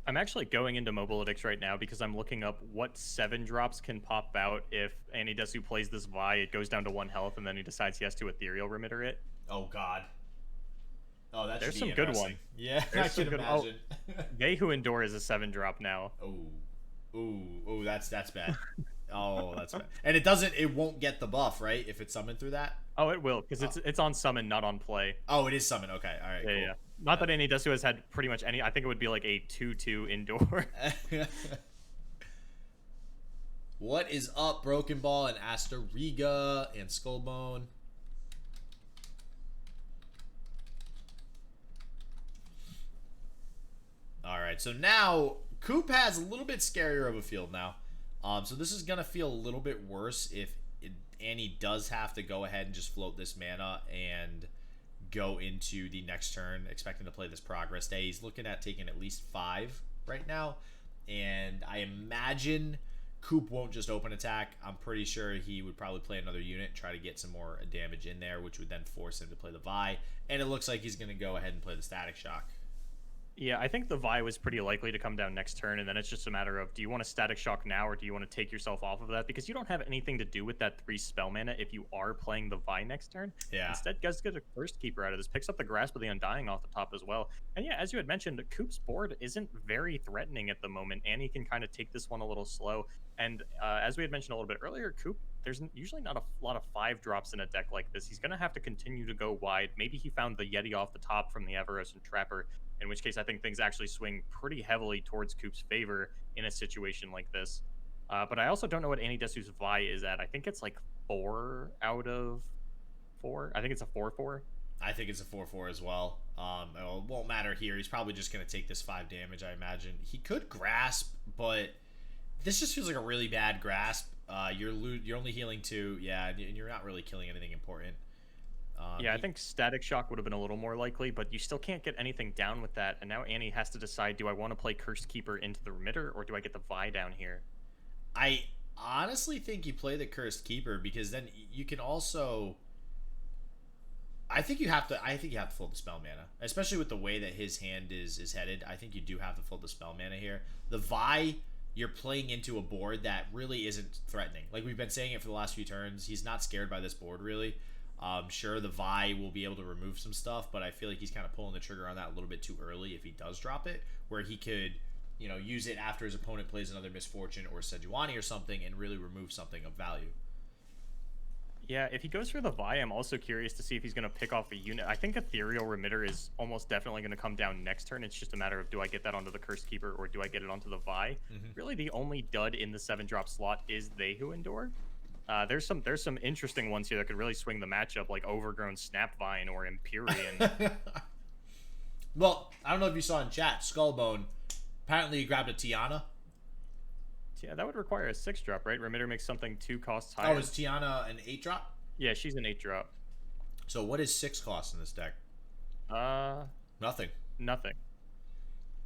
I'm actually going into Mobilitics right now because I'm looking up what 7-drops can pop out if AnnieDesu plays this Vi. It goes down to 1 health, and then he decides he has to Ethereal Remitter it. Oh, God. Oh, that's There's some good ones. Yeah, There's I some can good. imagine. They Who Endure is a 7-drop now. Ooh, that's bad. Oh, that's bad. And it won't get the buff, right? If it's summoned through that? Oh, it will, because it's on summon, not on play. Oh, it is summon. Okay, all right, cool. Yeah. Not that AnnieDesu has had pretty much any. I think it would be like a 2/2 Endure. What is up, Broken Ball and Asteriga and Skullbone? All right, so now Coop has a little bit scarier of a field now. So this is gonna feel a little bit worse if Annie does have to go ahead and just float this mana and go into the next turn, expecting to play this progress day. He's looking at taking at least 5 right now, and I imagine Coop won't just open attack. I'm pretty sure he would probably play another unit, try to get some more damage in there, which would then force him to play the Vi. And it looks like he's going to go ahead and play the Static Shock. Yeah, I think the Vi was pretty likely to come down next turn, and then it's just a matter of, do you want to Static Shock now, or do you want to take yourself off of that? Because you don't have anything to do with that 3 spell mana if you are playing the Vi next turn. Yeah. Instead, guys get a First Keeper out of this, picks up the Grasp of the Undying off the top as well. And yeah, as you had mentioned, Coop's board isn't very threatening at the moment. Annie can kind of take this one a little slow. And as we had mentioned a little bit earlier, Coop, there's usually not a lot of 5-drops in a deck like this. He's going to have to continue to go wide. Maybe he found the Yeti off the top from the Everest and Trapper, in which case I think things actually swing pretty heavily towards Coop's favor in a situation like this. But I also don't know what AnnieDesu's Vi is at. I think it's like 4 out of 4. I think it's a 4/4. I think it's a 4/4 as well. It won't matter here. He's probably just going to take this 5 damage, I imagine. He could Grasp, but this just feels like a really bad Grasp. You're only healing 2, yeah, and you're not really killing anything important. Yeah, I think Static Shock would have been a little more likely, but you still can't get anything down with that. And now Annie has to decide, do I want to play Cursed Keeper into the Remitter, or do I get the Vi down here? I honestly think you play the Cursed Keeper, because then you can also... I think you have to fill the spell mana, especially with the way that his hand is headed. I think you do have to fill the spell mana here. The Vi, you're playing into a board that really isn't threatening. Like we've been saying it for the last few turns, he's not scared by this board really. Sure, the Vi will be able to remove some stuff, but I feel like he's kind of pulling the trigger on that a little bit too early if he does drop it, where he could, use it after his opponent plays another Misfortune or Sejuani or something and really remove something of value. Yeah, if he goes for the Vi, I'm also curious to see if he's going to pick off a unit. I think Ethereal Remitter is almost definitely going to come down next turn. It's just a matter of, do I get that onto the Cursed Keeper or do I get it onto the Vi? Really, the only dud in the 7-drop slot is They Who Endure. There's some interesting ones here that could really swing the matchup, like Overgrown Snapvine or Empyrean. Well, I don't know if you saw in chat, Skullbone, apparently he grabbed a Tiana. Yeah, that would require a 6-drop, right? Remitter makes something 2 costs higher. Oh, is Tiana an 8-drop? Yeah, she's an 8-drop. So what is 6 cost in this deck? Nothing. Nothing.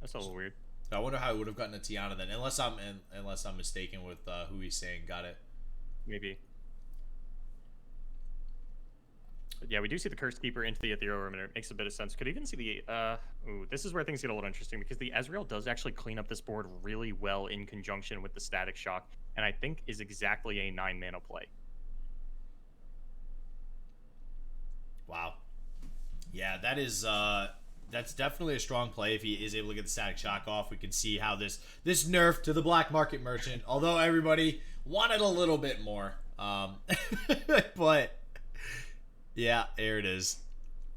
That's a little weird. I wonder how I would have gotten a Tiana then, unless I'm mistaken with who he's saying got it. Maybe. But yeah, we do see the Cursed Keeper into the Ethereal Remitter. It makes a bit of sense. Could even see the... Ooh, this is where things get a little interesting, because the Ezreal does actually clean up this board really well in conjunction with the Static Shock, and I think is exactly a 9-mana play. Wow. Yeah, that is... that's definitely a strong play if he is able to get the Static Shock off. We can see how this nerf to the black market merchant, although everybody wanted a little bit more. But yeah, there it is.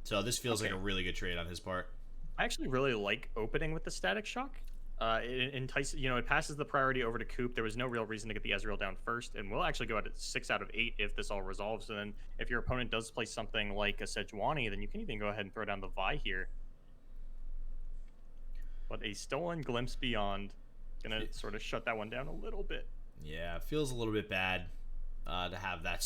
So this feels like a really good trade on his part. I actually really like opening with the Static Shock. It entices, it passes the priority over to Coop. There was no real reason to get the Ezreal down first, and we'll actually go at 6 out of 8 if this all resolves. And then if your opponent does play something like a Sejuani, then you can even go ahead and throw down the Vi here. But a Stolen Glimpse Beyond, gonna sort of shut that one down a little bit. Yeah, it feels a little bit bad to have that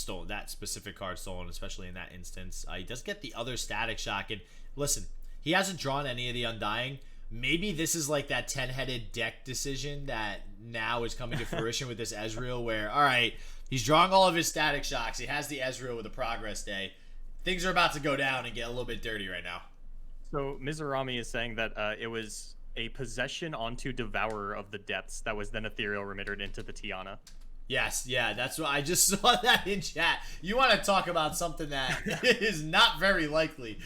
specific card stolen, especially in that instance. He does get the other Static Shock, and listen, he hasn't drawn any of the Undying. Maybe this is like that 10-headed deck decision that now is coming to fruition with this Ezreal, where, all right, he's drawing all of his static shocks. He has the Ezreal with a progress day. Things are about to go down and get a little bit dirty right now. So Mizurami is saying that it was a possession onto Devourer of the Depths that was then ethereal remitted into the Tiana. Yes, yeah, that's what I just saw that in chat. You want to talk about something that is not very likely.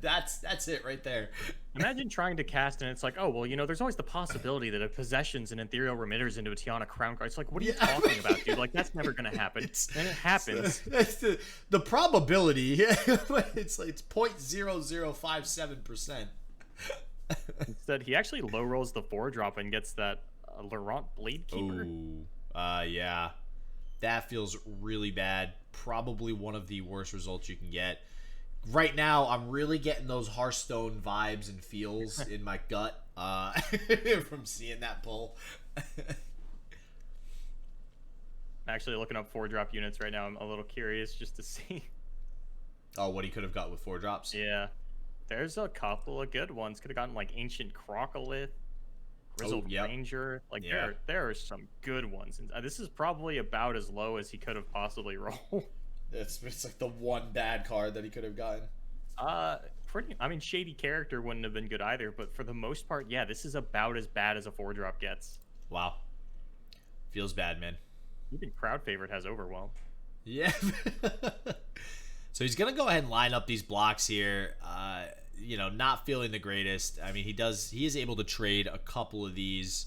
That's it right there. Imagine trying to cast and it's like, oh, well, you know, there's always the possibility that a possessions and ethereal remitters into a Tiana crown card. It's like, what are you talking about, dude? Like, that's never going to happen. And it happens. It's the probability, it's like it's 0.0057%. Instead, he actually low rolls the 4-drop and gets that Laurent Blade Keeper. Ooh, yeah. That feels really bad. Probably one of the worst results you can get. Right now, I'm really getting those Hearthstone vibes and feels in my gut from seeing that pull. Actually, looking up 4-drop units right now, I'm a little curious just to see. Oh, what he could have got with 4 drops? Yeah. There's a couple of good ones. Could have gotten, like, Ancient Crocolith, Grizzled Ranger. Like, there are some good ones. And this is probably about as low as he could have possibly rolled. It's like the one bad card that he could have gotten. I mean, Shady Character wouldn't have been good either, but for the most part, yeah, this is about as bad as a 4-drop gets. Wow. Feels bad, man. Even Crowd Favorite has Overwhelm. Yeah. So he's going to go ahead and line up these blocks here. You know, not feeling the greatest. I mean, he is able to trade a couple of these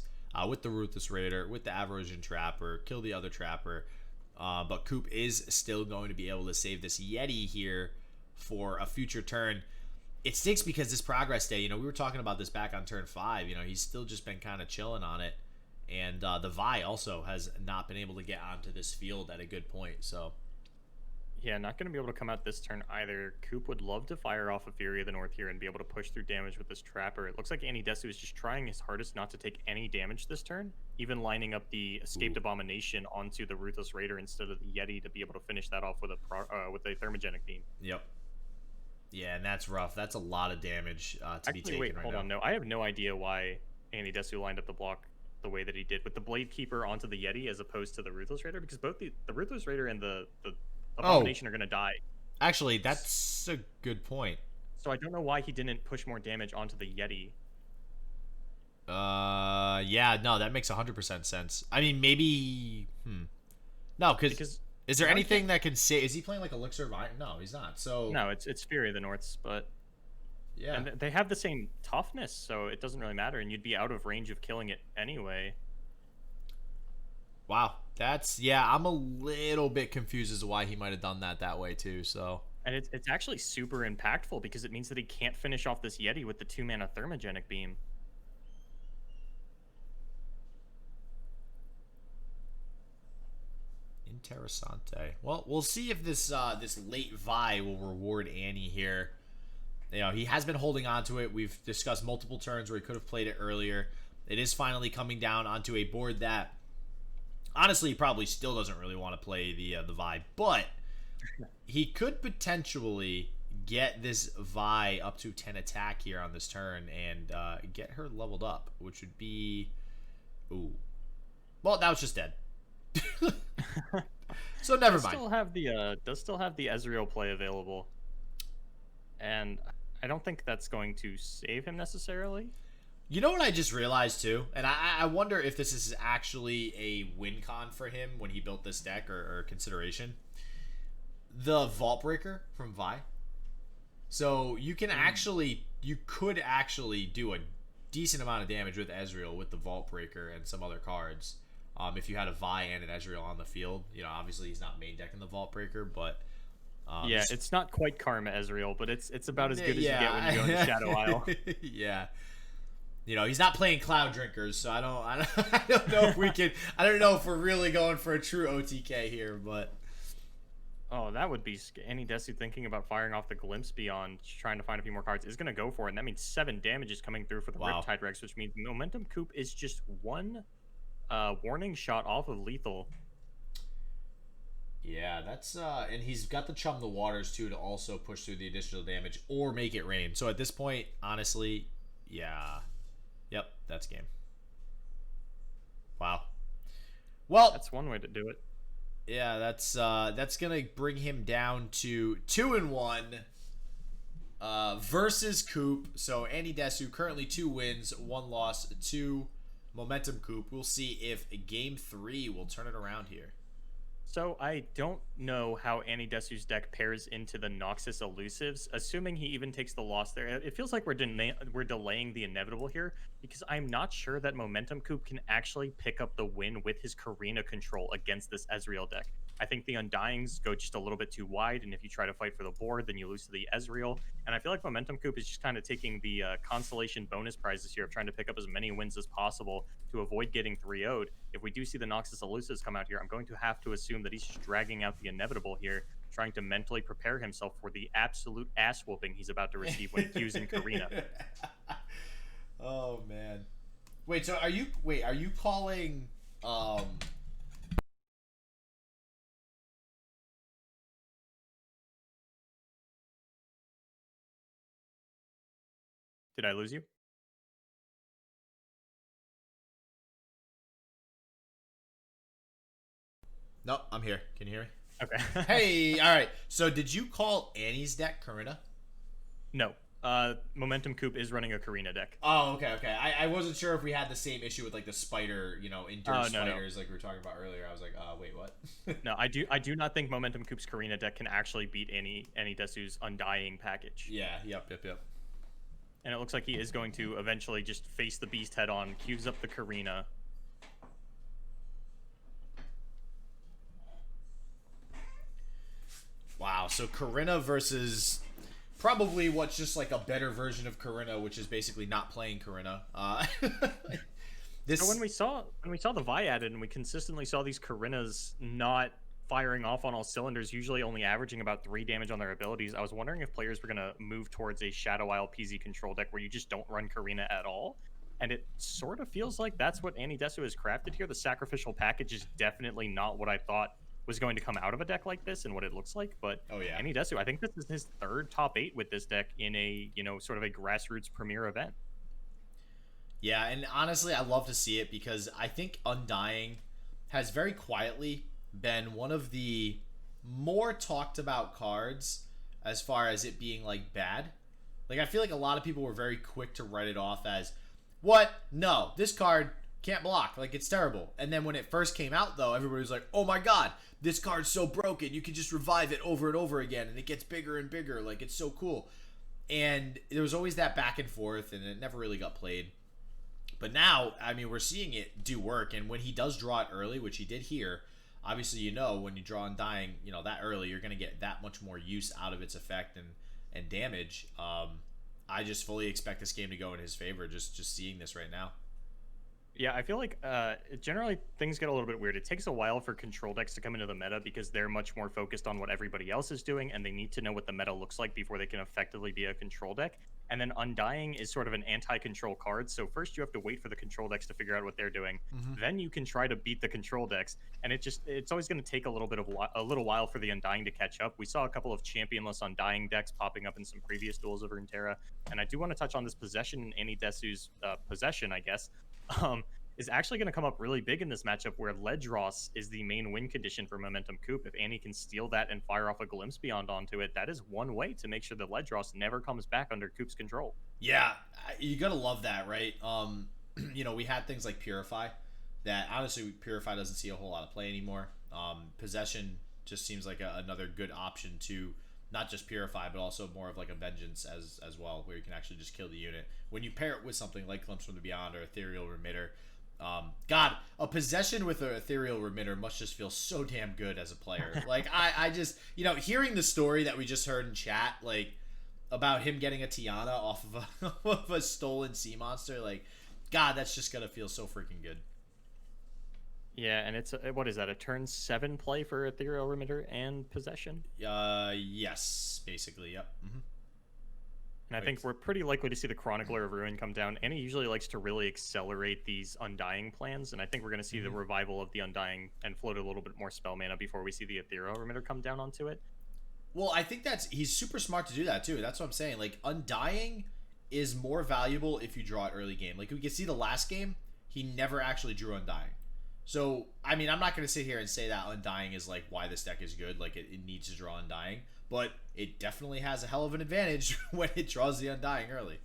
with the Ruthless Raider, with the Aversion Trapper, kill the other Trapper. But Coop is still going to be able to save this Yeti here for a future turn. It stinks because this progress day, you know, we were talking about this back on turn 5. You know, he's still just been kind of chilling on it. And the Vi also has not been able to get onto this field at a good point. So, yeah, not going to be able to come out this turn either. Coop would love to fire off a Fury of the North here and be able to push through damage with this Trapper. It looks like AnnieDesu is just trying his hardest not to take any damage this turn, even lining up the Escaped Abomination onto the Ruthless Raider instead of the Yeti to be able to finish that off with a Thermogenic Beam. Yep. Yeah, and that's rough. That's a lot of damage to be taken wait, right hold now. on. No, I have no idea why AnnieDesu lined up the block the way that he did with the Blade Keeper onto the Yeti as opposed to the Ruthless Raider, because both the Ruthless Raider and the Abomination are going to die. Actually, that's a good point. So I don't know why he didn't push more damage onto the Yeti. Yeah, no, that makes 100% sense. I mean, maybe, no, because is there anything that can say? Is he playing like Elixir of Iron? No, he's not. So no, it's Fury of the Norths, but yeah, and they have the same toughness, so it doesn't really matter, and you'd be out of range of killing it anyway. Wow, I'm a little bit confused as to why he might have done that way too. So, and it's actually super impactful because it means that he can't finish off this Yeti with the 2-mana Thermogenic Beam. Interessante. Well, we'll see if this late Vi will reward Annie here. You know, he has been holding on to it. We've discussed multiple turns where he could have played it earlier. It is finally coming down onto a board that, honestly, he probably still doesn't really want to play the Vi, but he could potentially get this Vi up to 10 attack here on this turn and get her leveled up, which would be, ooh, well, now it's just dead. So never mind. Does still have the Ezreal play available, and I don't think that's going to save him necessarily. You know what I just realized too, and I wonder if this is actually a win con for him when he built this deck or consideration. The Vault Breaker from Vi. So you could actually do a decent amount of damage with Ezreal with the Vault Breaker and some other cards. If you had a Vi and an Ezreal on the field, you know, obviously he's not main decking the Vault Breaker, but yeah, it's not quite Karma Ezreal, but it's about as good as you get when you go into Shadow Isle. Yeah, you know, he's not playing Cloud Drinkers, so I don't know if we can. I don't know if we're really going for a true OTK here, but oh, that would be AnnieDesu thinking about firing off the Glimpse Beyond, trying to find a few more cards. Is going to go for it, and that means 7 damage is coming through for the Riptide Rex, which means MomentumCoop is just one warning shot off of lethal. Yeah, that's and he's got the Chum the Waters too to also push through the additional damage or make it rain. So at this point, honestly, yeah, yep, that's game. Wow. Well, That's one way to do it. yeah, that's gonna bring him down to 2-1 versus Coop. So AnnieDesu currently 2 wins, 1 loss to MomentumCoop. We'll see if game 3 will turn it around here. So I don't know how AnnieDesu's deck pairs into the Noxus Elusives, assuming he even takes the loss there. It feels like we're delaying the inevitable here, because I'm not sure that MomentumCoop can actually pick up the win with his Karina control against this Ezreal deck. I think the Undyings go just a little bit too wide, and if you try to fight for the board, then you lose to the Ezreal. And I feel like MomentumCoop is just kind of taking the consolation bonus prizes here of trying to pick up as many wins as possible to avoid getting 3-0'd. If we do see the Noxus Elusives come out here, I'm going to have to assume that he's just dragging out the inevitable here, trying to mentally prepare himself for the absolute ass whooping he's about to receive when using Karina. Oh man. Wait, so are you calling Did I lose you? No, I'm here. Can you hear me? Okay. Hey, all right. So did you call Annie's deck Karina? No. MomentumCoop is running a Karina deck. Oh, okay. I wasn't sure if we had the same issue with like the spider, endure spiders like we were talking about earlier. I was like, wait, what? No, I do not think MomentumCoop's Karina deck can actually beat AnnieDesu's Undying package. Yeah, yep. And it looks like he is going to eventually just face the beast head on, queues up the Karina. Wow, so Karina versus probably what's just like a better version of Karina, which is basically not playing Karina. So when we saw the Vi added, and we consistently saw these Karinas not firing off on all cylinders, usually only averaging about 3 damage on their abilities, I was wondering if players were going to move towards a Shadow Isle PZ control deck where you just don't run Karina at all. And it sort of feels like that's what AnnieDesu has crafted here. The sacrificial package is definitely not what I thought was going to come out of a deck like this and what it looks like. But oh yeah, AnnieDesu, I think this is his 3rd top 8 with this deck in a, sort of a grassroots premier event. Yeah, and honestly, I love to see it because I think Undying has very quietly been one of the more talked about cards as far as it being like bad. Like I feel like a lot of people were very quick to write it off as, what? No, this card can't block. Like it's terrible. And then when it first came out though, everybody was like, oh my god, this card's so broken. You can just revive it over and over again and it gets bigger and bigger. Like it's so cool. And there was always that back and forth and it never really got played. But now, I mean, we're seeing it do work. And when he does draw it early, which he did here, obviously, when you draw Undying, that early, you're going to get that much more use out of its effect and damage. I just fully expect this game to go in his favor, just seeing this right now. Yeah, I feel like generally things get a little bit weird. It takes a while for control decks to come into the meta because they're much more focused on what everybody else is doing, and they need to know what the meta looks like before they can effectively be a control deck. And then Undying is sort of an anti-control card, so first you have to wait for the control decks to figure out what they're doing. Then you can try to beat the control decks, and it's always going to take a little while for the Undying to catch up. We saw a couple of championless Undying decks popping up in some previous Duels of Runeterra, and I do want to touch on this possession, AnnieDesu's possession, I guess. Is actually going to come up really big in this matchup where Ledros is the main win condition for MomentumCoop. If Annie can steal that and fire off a Glimpse Beyond onto it, that is one way to make sure that Ledros never comes back under Coop's control. Yeah, you gotta love that, right? We had things like Purify that honestly Purify doesn't see a whole lot of play anymore. Possession just seems like another good option to not just Purify, but also more of like a Vengeance as well, where you can actually just kill the unit. When you pair it with something like Glimpse from the Beyond or Ethereal Remitter, God, a possession with an Ethereal Remitter must just feel so damn good as a player. Like, I just, hearing the story that we just heard in chat, like, about him getting a Tiana off of a stolen sea monster, like, God, that's just gonna feel so freaking good. Yeah, and it's what is that? A turn 7 play for Ethereal Remitter and Possession? Yes, basically, yep. And I think we're pretty likely to see the Chronicler of Ruin come down. Annie usually likes to really accelerate these Undying plans, and I think we're going to see the revival of the Undying and float a little bit more spell mana before we see the Ethereal Remitter come down onto it. Well, I think he's super smart to do that too. That's what I'm saying. Like, Undying is more valuable if you draw it early game. Like, we can see the last game, he never actually drew Undying. So, I mean, I'm not going to sit here and say that Undying is like why this deck is good. Like, it needs to draw Undying. But it definitely has a hell of an advantage when it draws the Undying early.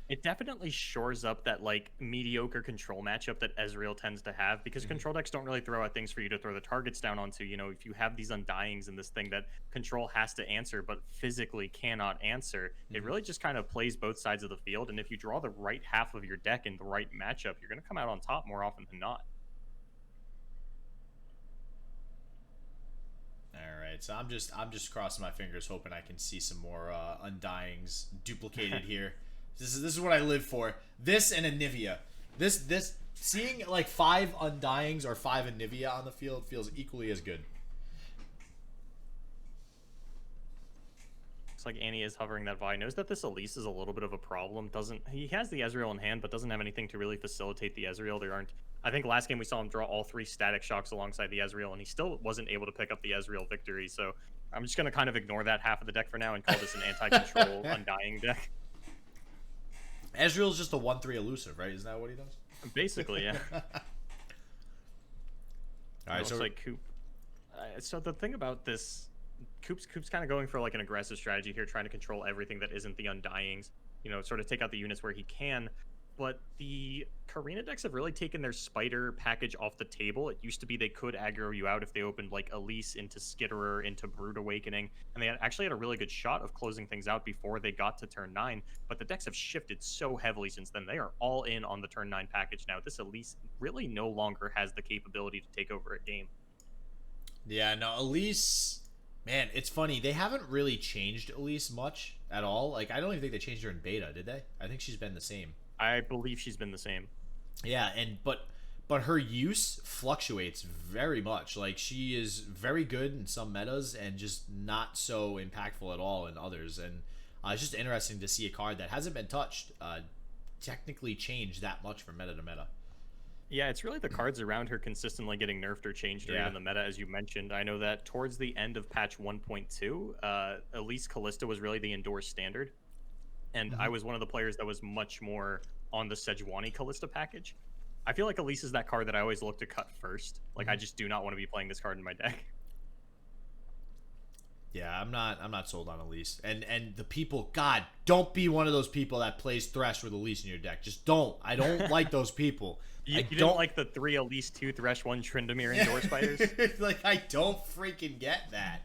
It definitely shores up that like mediocre control matchup that Ezreal tends to have, because control decks don't really throw out things for you to throw the targets down onto. You know, if you have these Undyings and this thing that control has to answer but physically cannot answer, it really just kind of plays both sides of the field. And if you draw the right half of your deck in the right matchup, you're going to come out on top more often than not. All right, so I'm just crossing my fingers, hoping I can see some more Undyings duplicated here. This is what I live for. This and Anivia. This seeing like 5 Undyings or 5 Anivia on the field feels equally as good. Looks like Annie is hovering that Vi. Knows that this Elise is a little bit of a problem. He has the Ezreal in hand, but doesn't have anything to really facilitate the Ezreal. There aren't. I think last game we saw him draw all 3 Static Shocks alongside the Ezreal, and he still wasn't able to pick up the Ezreal victory. So I'm just gonna kind of ignore that half of the deck for now and call this an anti-control Undying deck. Ezreal's just a 1/3 elusive, right? Isn't that what he does? Basically, yeah. All right, so like Coop. So the thing about this, Coop's kind of going for like an aggressive strategy here, trying to control everything that isn't the Undyings. You know, sort of take out the units where he can. But the Karina decks have really taken their spider package off the table. It used to be they could aggro you out if they opened like Elise into Skitterer, into Brood Awakening, and they actually had a really good shot of closing things out before they got to turn 9. But the decks have shifted so heavily since then. They are all in on the turn 9 package now. This Elise really no longer has the capability to take over a game. Yeah, no, Elise, man, it's funny. They haven't really changed Elise much at all. Like, I don't even think they changed her in beta, did they? I think she's been the same. I believe she's been the same. Yeah, and but her use fluctuates very much. Like, she is very good in some metas and just not so impactful at all in others. And it's just interesting to see a card that hasn't been touched technically change that much from meta to meta. Yeah, it's really the cards around her consistently getting nerfed or changed, or even the meta, as you mentioned. I know that towards the end of patch 1.2, Elise Callista was really the endorsed standard. And I was one of the players that was much more on the Sejuani Callista package. I feel like Elise is that card that I always look to cut first. Like, I just do not want to be playing this card in my deck. Yeah, I'm not sold on Elise. And the people, God, don't be one of those people that plays Thresh with Elise in your deck. Just don't. I don't like those people. You don't like the 3 Elise, 2 Thresh, 1 Tryndamere Indoor Spiders? Like, I don't freaking get that.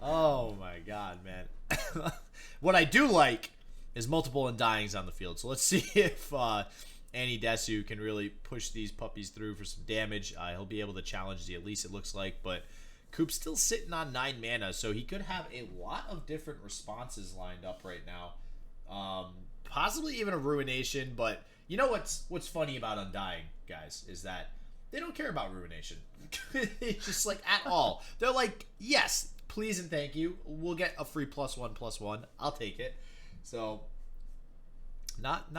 Oh my God, man. What I do like is multiple Undyings on the field. So let's see if AnnieDesu can really push these puppies through for some damage. He'll be able to challenge the Elise, it looks like, but Coop's still sitting on 9 mana, so he could have a lot of different responses lined up right now. Possibly even a Ruination, but you know what's funny about Undying, guys, is that they don't care about Ruination. It's just like, at all. They're like, yes, please and thank you. We'll get a free +1/+1. I'll take it. So, not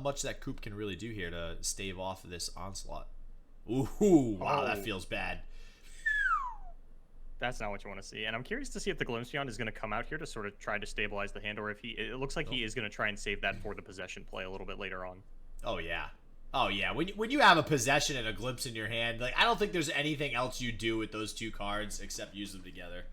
much that Coop can really do here to stave off this onslaught. Ooh, wow, that feels bad. That's not what you want to see. And I'm curious to see if the Glimpse Beyond is going to come out here to sort of try to stabilize the hand, or if it looks like he is going to try and save that for the possession play a little bit later on. Oh, yeah. Oh, yeah. When you have a possession and a glimpse in your hand, like, I don't think there's anything else you do with those 2 cards except use them together.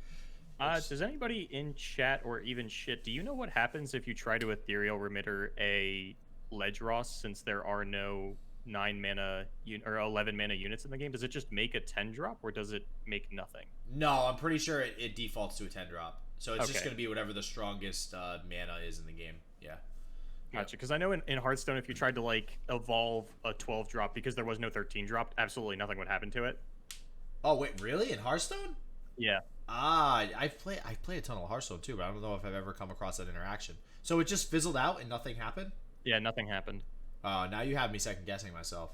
Does anybody in chat or even shit, do you know what happens if you try to Ethereal Remitter a Ledge Ross, since there are no 9 mana or 11 mana units in the game? Does it just make a 10 drop, or does it make nothing? No, I'm pretty sure it defaults to a 10 drop. So it's just going to be whatever the strongest mana is in the game. Yeah. Gotcha, because I know in Hearthstone, if you tried to like evolve a 12 drop because there was no 13 drop, absolutely nothing would happen to it. Oh wait, really? In Hearthstone? Yeah. I play a ton of Hearthstone too, but I don't know if I've ever come across that interaction. So it just fizzled out and nothing happened? Yeah, nothing happened. Oh, now you have me second guessing myself.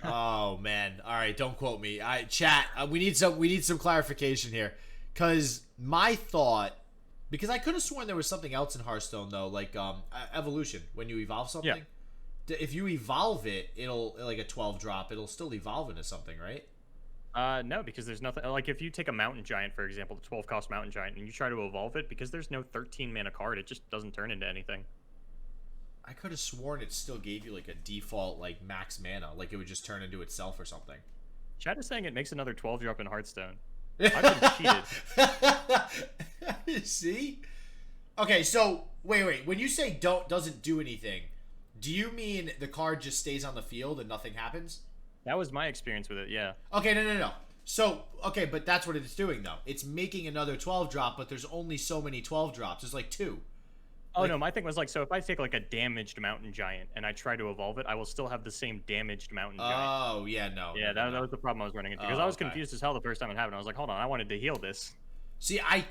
Oh man. All right, don't quote me. Chat, we need some clarification here, cuz my thought, because I could have sworn there was something else in Hearthstone though, like evolution, when you evolve something. Yeah. If you evolve it, it'll like a 12 drop, it'll still evolve into something, right? No, because there's nothing. Like, if you take a Mountain Giant, for example, the 12 cost Mountain Giant, and you try to evolve it, because there's no 13 mana card, it just doesn't turn into anything. I could have sworn it still gave you like a default like max mana, like it would just turn into itself or something. Chat is saying it makes another 12 drop in Hearthstone. I've been cheated. See? Okay, so wait. When you say doesn't do anything, do you mean the card just stays on the field and nothing happens? That was my experience with it, yeah. Okay, no. So, okay, but that's what it's doing, though. It's making another 12 drop, but there's only so many 12 drops. There's like 2. Oh, no, my thing was like, so if I take like a damaged Mountain Giant and I try to evolve it, I will still have the same damaged Mountain Giant. Oh, yeah, no. Yeah, that was the problem I was running into. Because I was confused as hell the first time it happened. I was like, hold on, I wanted to heal this. See, I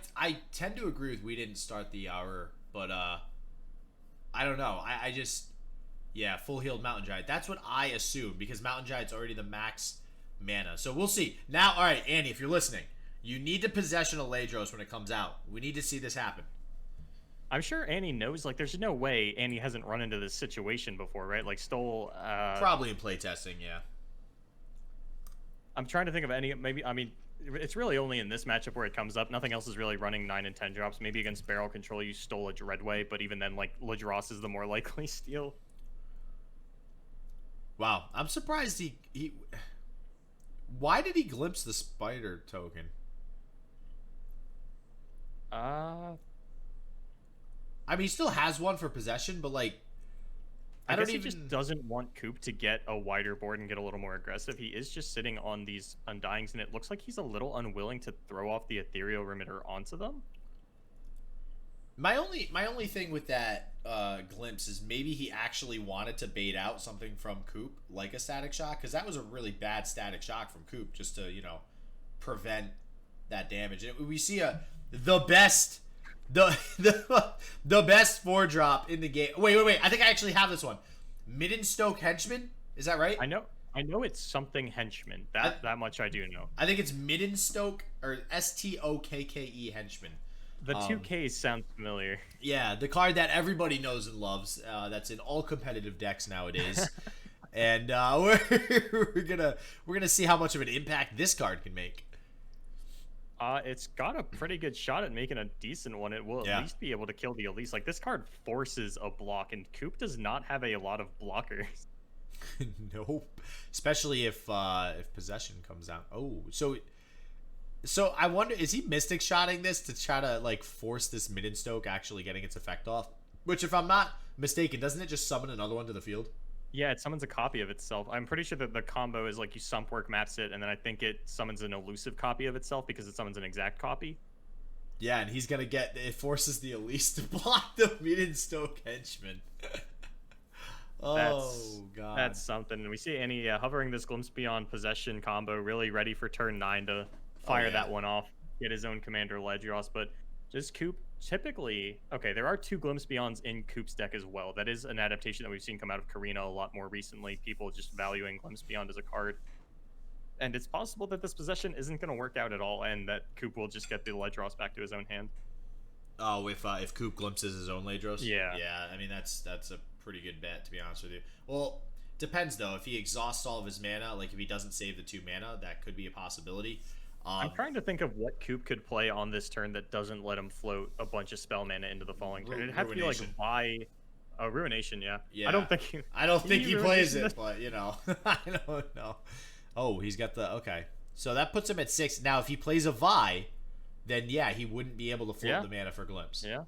tend to agree with we didn't start the hour, but I don't know. I just, yeah, full healed Mountain Giant. That's what I assume, because Mountain Giant's already the max mana. So we'll see. Now, all right, Annie, if you're listening, you need to possession a Ladros when it comes out. We need to see this happen. I'm sure Annie knows, like, there's no way Annie hasn't run into this situation before, right? Like, stole... Probably in playtesting, yeah. I'm trying to think of any... Maybe, I mean, it's really only in this matchup where it comes up. Nothing else is really running 9 and 10 drops. Maybe against Barrel Control, you stole a Dreadway, but even then, like, Ladros is the more likely steal. Wow, I'm surprised he... Why did he glimpse the spider token? I mean, he still has one for possession, but like, I guess he just doesn't want Coop to get a wider board and get a little more aggressive. He is just sitting on these Undyings, and it looks like he's a little unwilling to throw off the Ethereal Remitter onto them. My only thing with that glimpse is maybe he actually wanted to bait out something from Coop, like a Static Shock, because that was a really bad Static Shock from Coop, just to, you know, prevent that damage. And we see the best 4-drop in the game. Wait. I think I actually have this one. Midden Stoke Henchman? Is that right? I know it's something Henchman. That much I do know. I think it's Midden Stoke, or Stokke Henchman. The 2Ks sound familiar. Yeah, the card that everybody knows and loves. That's in all competitive decks nowadays. And we're gonna see how much of an impact this card can make. It's got a pretty good shot at making a decent one. It will at least be able to kill the Elise. Like, this card forces a block, and Coop does not have a lot of blockers. Nope. Especially if possession comes out. Oh, so I wonder, is he Mystic Shotting this to try to like force this Midden Stoke actually getting its effect off? Which, if I'm not mistaken, doesn't it just summon another one to the field? Yeah, it summons a copy of itself. I'm pretty sure that the combo is like you sump work maps it, and then I think it summons an elusive copy of itself because it summons an exact copy. Yeah, and he's gonna it forces the Elise to block the Midden Stoke Henchman. God. That's something. And we see Annie hovering this Glimpse Beyond Possession combo, really ready for turn 9 to fire that one off, get his own Commander Ledros, but just Coop typically... Okay, there are 2 Glimpse Beyonds in Coop's deck as well. That is an adaptation that we've seen come out of Karina a lot more recently, people just valuing Glimpse Beyond as a card. And it's possible that this possession isn't going to work out at all, and that Coop will just get the Ledros back to his own hand. Oh, if Coop glimpses his own Ledros? Yeah. Yeah, I mean, that's a pretty good bet, to be honest with you. Well, depends, though. If he exhausts all of his mana, like if he doesn't save the 2 mana, that could be a possibility. I'm trying to think of what Coop could play on this turn that doesn't let him float a bunch of spell mana into the following turn. It'd have to be like Ruination, yeah. Yeah. I don't think he plays it, but you know, I don't know. Oh, he's got the So that puts him at 6. Now, if he plays a Vi, then yeah, he wouldn't be able to float the mana for Glimpse. Yeah.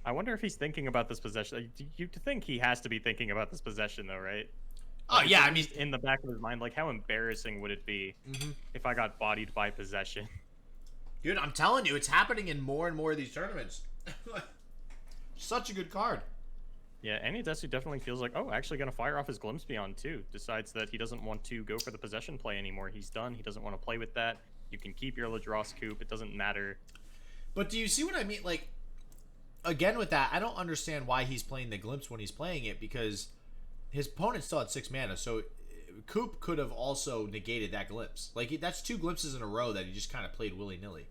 I wonder if he's thinking about this possession. You'd think he has to be thinking about this possession, though, right? Oh, yeah, I mean... In the back of his mind, like, how embarrassing would it be if I got bodied by possession? Dude, I'm telling you, it's happening in more and more of these tournaments. Such a good card. Yeah, AnnieDesu definitely feels like, oh, actually going to fire off his Glimpse Beyond, too. Decides that he doesn't want to go for the possession play anymore. He's done. He doesn't want to play with that. You can keep your Ladros Coop. It doesn't matter. But do you see what I mean? Like, again with that, I don't understand why he's playing the Glimpse when he's playing it, because... his opponent still had 6 mana, so Coop could have also negated that Glimpse. Like, that's 2 Glimpses in a row that he just kind of played willy-nilly.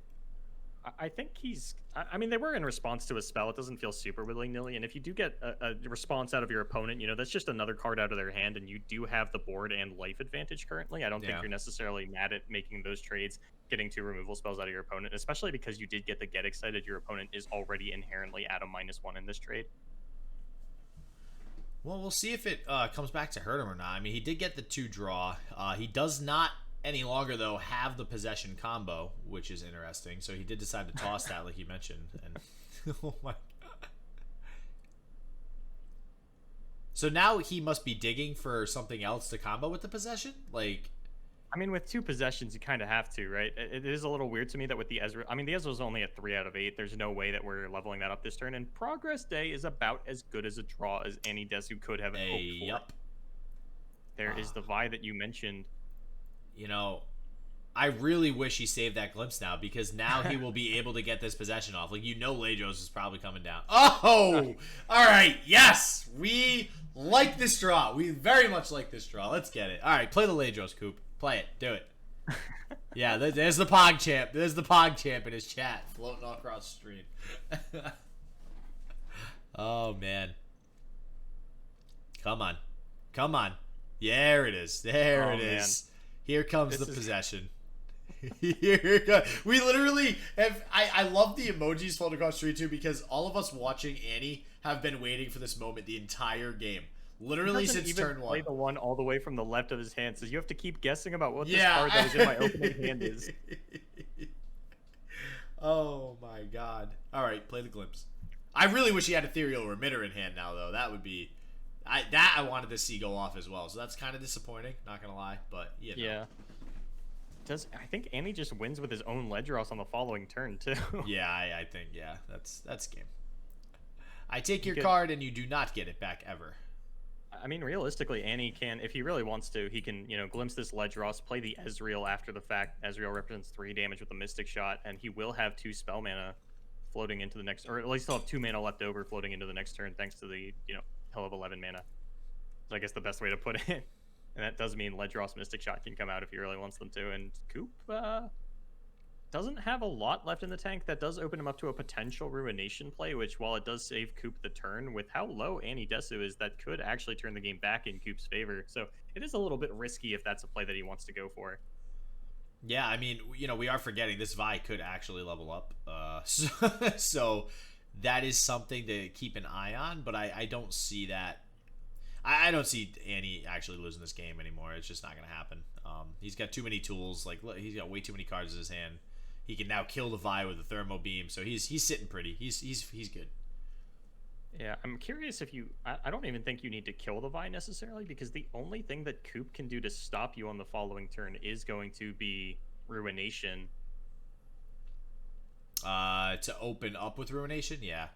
I think he's... I mean, they were in response to a spell. It doesn't feel super willy-nilly, and if you do get a response out of your opponent, you know, that's just another card out of their hand, and you do have the board and life advantage currently. I don't think you're necessarily mad at making those trades, getting 2 removal spells out of your opponent, especially because you did get the Get Excited. Your opponent is already inherently at a -1 in this trade. Well, we'll see if it comes back to hurt him or not. I mean, he did get the 2 draw. He does not any longer, though, have the possession combo, which is interesting. So he did decide to toss that, like you mentioned. And oh my god. So now he must be digging for something else to combo with the possession? Like, I mean, with 2 possessions, you kind of have to, right? It is a little weird to me that with the Ezreal... I mean, the Ezreal's only at 3 out of 8. There's no way that we're leveling that up this turn. And Progress Day is about as good as a draw as AnnieDesu could have hoped for. Yup. There is the Vi that you mentioned. You know, I really wish he saved that glimpse now, because now he will be able to get this possession off. Like, Ledros is probably coming down. Oh! All right, yes! We like this draw. We very much like this draw. Let's get it. All right, play the Ledros, Coop. Play it. Do it. Yeah, there's the Pog Champ. There's the Pog Champ in his chat, floating all across the stream. Oh, man. Come on. Come on. There it is. There it is. Man. Here comes the possession. Here we literally have... I love the emojis floating across the street, too, because all of us watching Annie have been waiting for this moment the entire game. Literally since turn 1. Play the one all the way from the left of his hand, so you have to keep guessing about what this card that was in my opening hand is. Oh my god. Alright, play the glimpse. I really wish he had Ethereal Remitter in hand now, though. That would be... I wanted to see go off as well, so that's kind of disappointing, not gonna lie, but you know. Yeah. I think Annie just wins with his own Ledros on the following turn, too. Yeah, I think, yeah, that's game. I take your card and you do not get it back ever. I mean, realistically, Annie can, if he really wants to, he can, glimpse this Ledros, play the Ezreal after the fact. Ezreal represents 3 damage with the Mystic Shot, and he will have 2 spell mana floating into the next, or at least he'll have 2 mana left over floating into the next turn, thanks to the, hell of 11 mana. So I guess the best way to put it. And that does mean Ledros Mystic Shot can come out if he really wants them to. And Coop doesn't have a lot left in the tank. That does open him up to a potential Ruination play, which, while it does save Coop the turn, with how low AnnieDesu is, that could actually turn the game back in Coop's favor. So it is a little bit risky if that's a play that he wants to go for. Yeah, I mean, we are forgetting this Vi could actually level up. So that is something to keep an eye on, but I don't see that. I don't see Annie actually losing this game anymore. It's just not going to happen. He's got too many tools. Like, he's got way too many cards in his hand. He can now kill the Vi with a Thermo Beam, so he's sitting pretty. He's good. Yeah, I'm curious if you... I don't even think you need to kill the Vi necessarily, because the only thing that Coop can do to stop you on the following turn is going to be Ruination. To open up with Ruination? Yeah.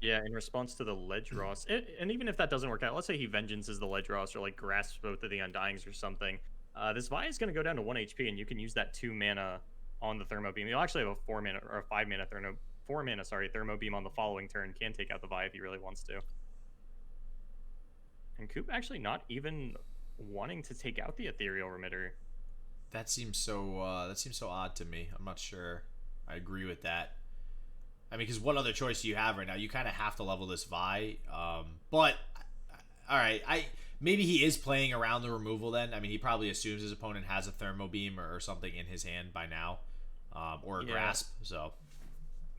Yeah, in response to the Ledros. And even if that doesn't work out, let's say he Vengeances the Ledros or like grasps both of the Undyings or something. This Vi is going to go down to 1 HP, and you can use that 2 mana on the Thermo Beam. You'll actually have a 4 mana or a 5 mana Thermo Beam on the following turn. Can take out the Vi if he really wants to. And Coop actually not even wanting to take out the Ethereal Remitter. That seems so odd to me. I'm not sure I agree with that. I mean, because what other choice do you have right now? You kind of have to level this Vi. But, all right. Maybe he is playing around the removal then. I mean, he probably assumes his opponent has a Thermo Beam or something in his hand by now. Or a Grasp, so...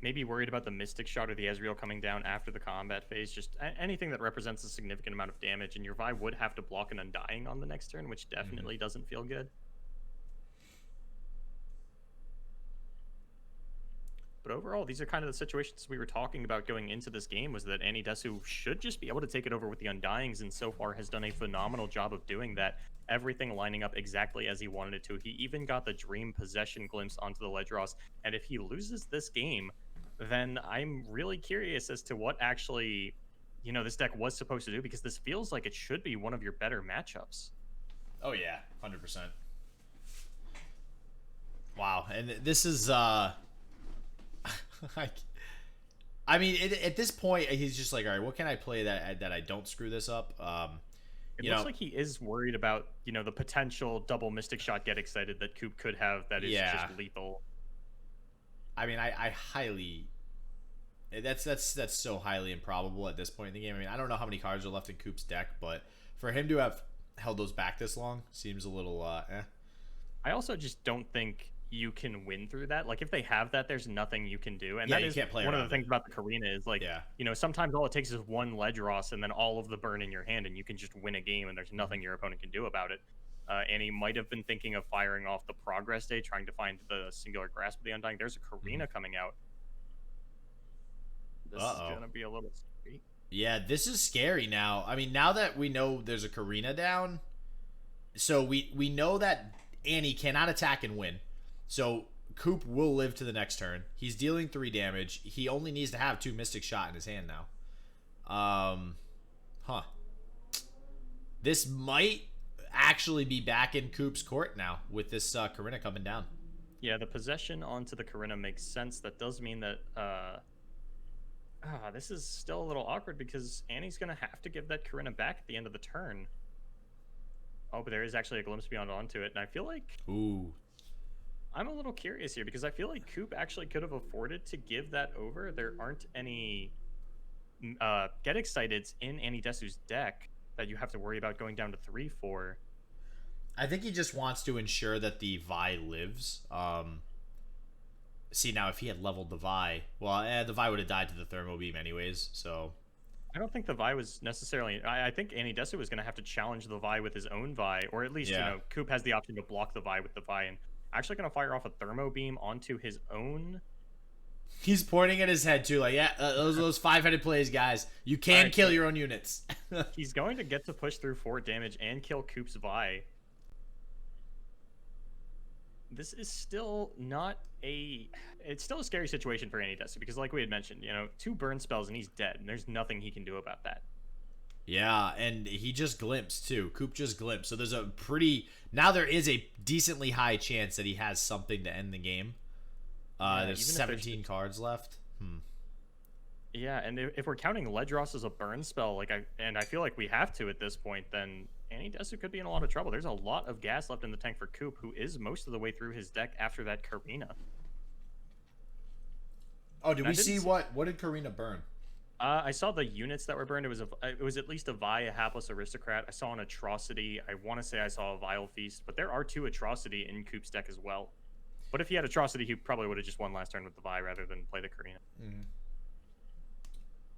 Maybe worried about the Mystic Shot or the Ezreal coming down after the combat phase. Just anything that represents a significant amount of damage. And your Vi would have to block an Undying on the next turn, which definitely doesn't feel good. But overall, these are kind of the situations we were talking about going into this game, was that AnnieDesu should just be able to take it over with the Undyings, and so far has done a phenomenal job of doing that. Everything lining up exactly as he wanted it to. He even got the Dream Possession glimpse onto the Ledros, and if he loses this game, then I'm really curious as to what actually, this deck was supposed to do, because this feels like it should be one of your better matchups. Oh yeah, 100%. Wow, and this is... I mean, at this point, he's just like, all right, what can I play that I don't screw this up? It looks like he is worried about, the potential double Mystic Shot get excited that Coop could have that is just lethal. I mean, I highly... That's so highly improbable at this point in the game. I mean, I don't know how many cards are left in Coop's deck, but for him to have held those back this long seems a little, eh. I also just don't think... you can win through that. Like if they have that, there's nothing you can do. And Yeah, that you is can't play one of the around things it. about the Karina is like, Yeah. you know, sometimes all it takes is one ledge Ross and then all of the burn in your hand and you can just win a game and there's nothing your opponent can do about it. And he might have been thinking of firing off the progress day, trying to find the singular grasp of the Undying. There's a Karina coming out. This is going to be a little scary. Yeah, this is scary now. I mean, now that we know there's a Karina down, so we know that Annie cannot attack and win. So Coop will live to the next turn. He's dealing 3 damage. He only needs to have 2 Mystic Shot in his hand now. This might actually be back in Coop's court now with this Karina coming down. Yeah, the possession onto the Karina makes sense. That does mean that this is still a little awkward because Annie's going to have to give that Karina back at the end of the turn. Oh, but there is actually a Glimpse Beyond onto it, and I feel like... Ooh. I'm a little curious here because I feel like Coop actually could have afforded to give that over. There aren't any Get Exciteds in AnnieDesu's deck that you have to worry about going down to 3 for. I think he just wants to ensure that the Vi lives. See, now if he had leveled the Vi, well, the Vi would have died to the Thermo Beam anyways, so... I don't think the Vi was necessarily... I think AnnieDesu was going to have to challenge the Vi with his own Vi, or at least, you know, Coop has the option to block the Vi with the Vi, and actually going to fire off a Thermo Beam onto his own... He's pointing at his head, too, like, yeah, those 5-headed plays, guys. You can kill your own units. He's going to get to push through 4 damage and kill Coop's Vi. This is still not a... It's still a scary situation for AnnieDesu because, like we had mentioned, you know, 2 burn spells and he's dead, and there's nothing he can do about that. Yeah, and he just glimpsed, too. Coop just glimpsed. So there's a pretty... Now there is a decently high chance that he has something to end the game. There's 17 cards left. Yeah, and if we're counting Ledros as a burn spell, like I feel like we have to at this point, then AnnieDesu could be in a lot of trouble. There's a lot of gas left in the tank for Coop, who is most of the way through his deck after that Karina. Oh, did we see what did Karina burn? I saw the units that were burned. It was at least a Vi, a Hapless Aristocrat. I saw an Atrocity. I want to say I saw a Vile Feast, but there are 2 Atrocity in Coop's deck as well. But if he had Atrocity, he probably would have just won last turn with the Vi rather than play the Karina.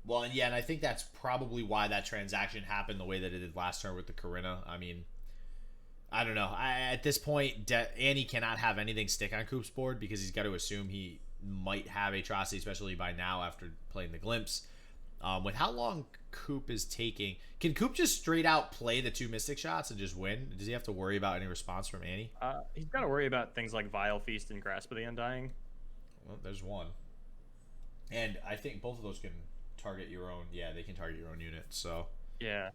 Well, and yeah, and I think that's probably why that transaction happened the way that it did last turn with the Karina. I mean, I don't know. At this point, Annie cannot have anything stick on Coop's board because he's got to assume he might have Atrocity, especially by now after playing the Glimpse. With how long Coop is taking, can Coop just straight out play the 2 Mystic Shots and just win? Does he have to worry about any response from Annie? He's got to worry about things like Vile Feast and Grasp of the Undying. Well, there's one. And I think both of those can target your own. Yeah, they can target your own unit, so. Yeah.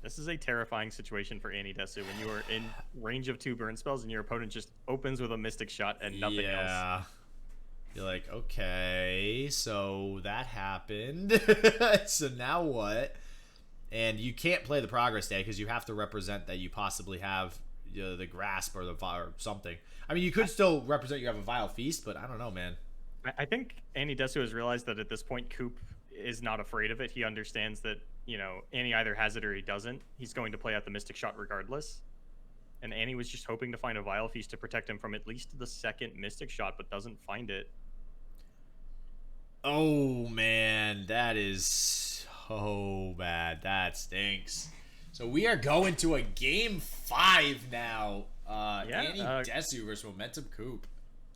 This is a terrifying situation for AnnieDesu when you are in range of 2 burn spells and your opponent just opens with a Mystic Shot and nothing else. You're like, okay, so that happened. So now what? And you can't play the Progress Day because you have to represent that you possibly have the Grasp or or something. I mean, you could still represent you have a Vile Feast, but I don't know, man. I think AnnieDesu has realized that at this point, Coop is not afraid of it. He understands that, you know, Annie either has it or he doesn't. He's going to play out the Mystic Shot regardless. And Annie was just hoping to find a Vile Feast to protect him from at least the second Mystic Shot, but doesn't find it. Oh, man, that is so bad. That stinks. So we are going to a game 5 now. AnnieDesu versus MomentumCoop.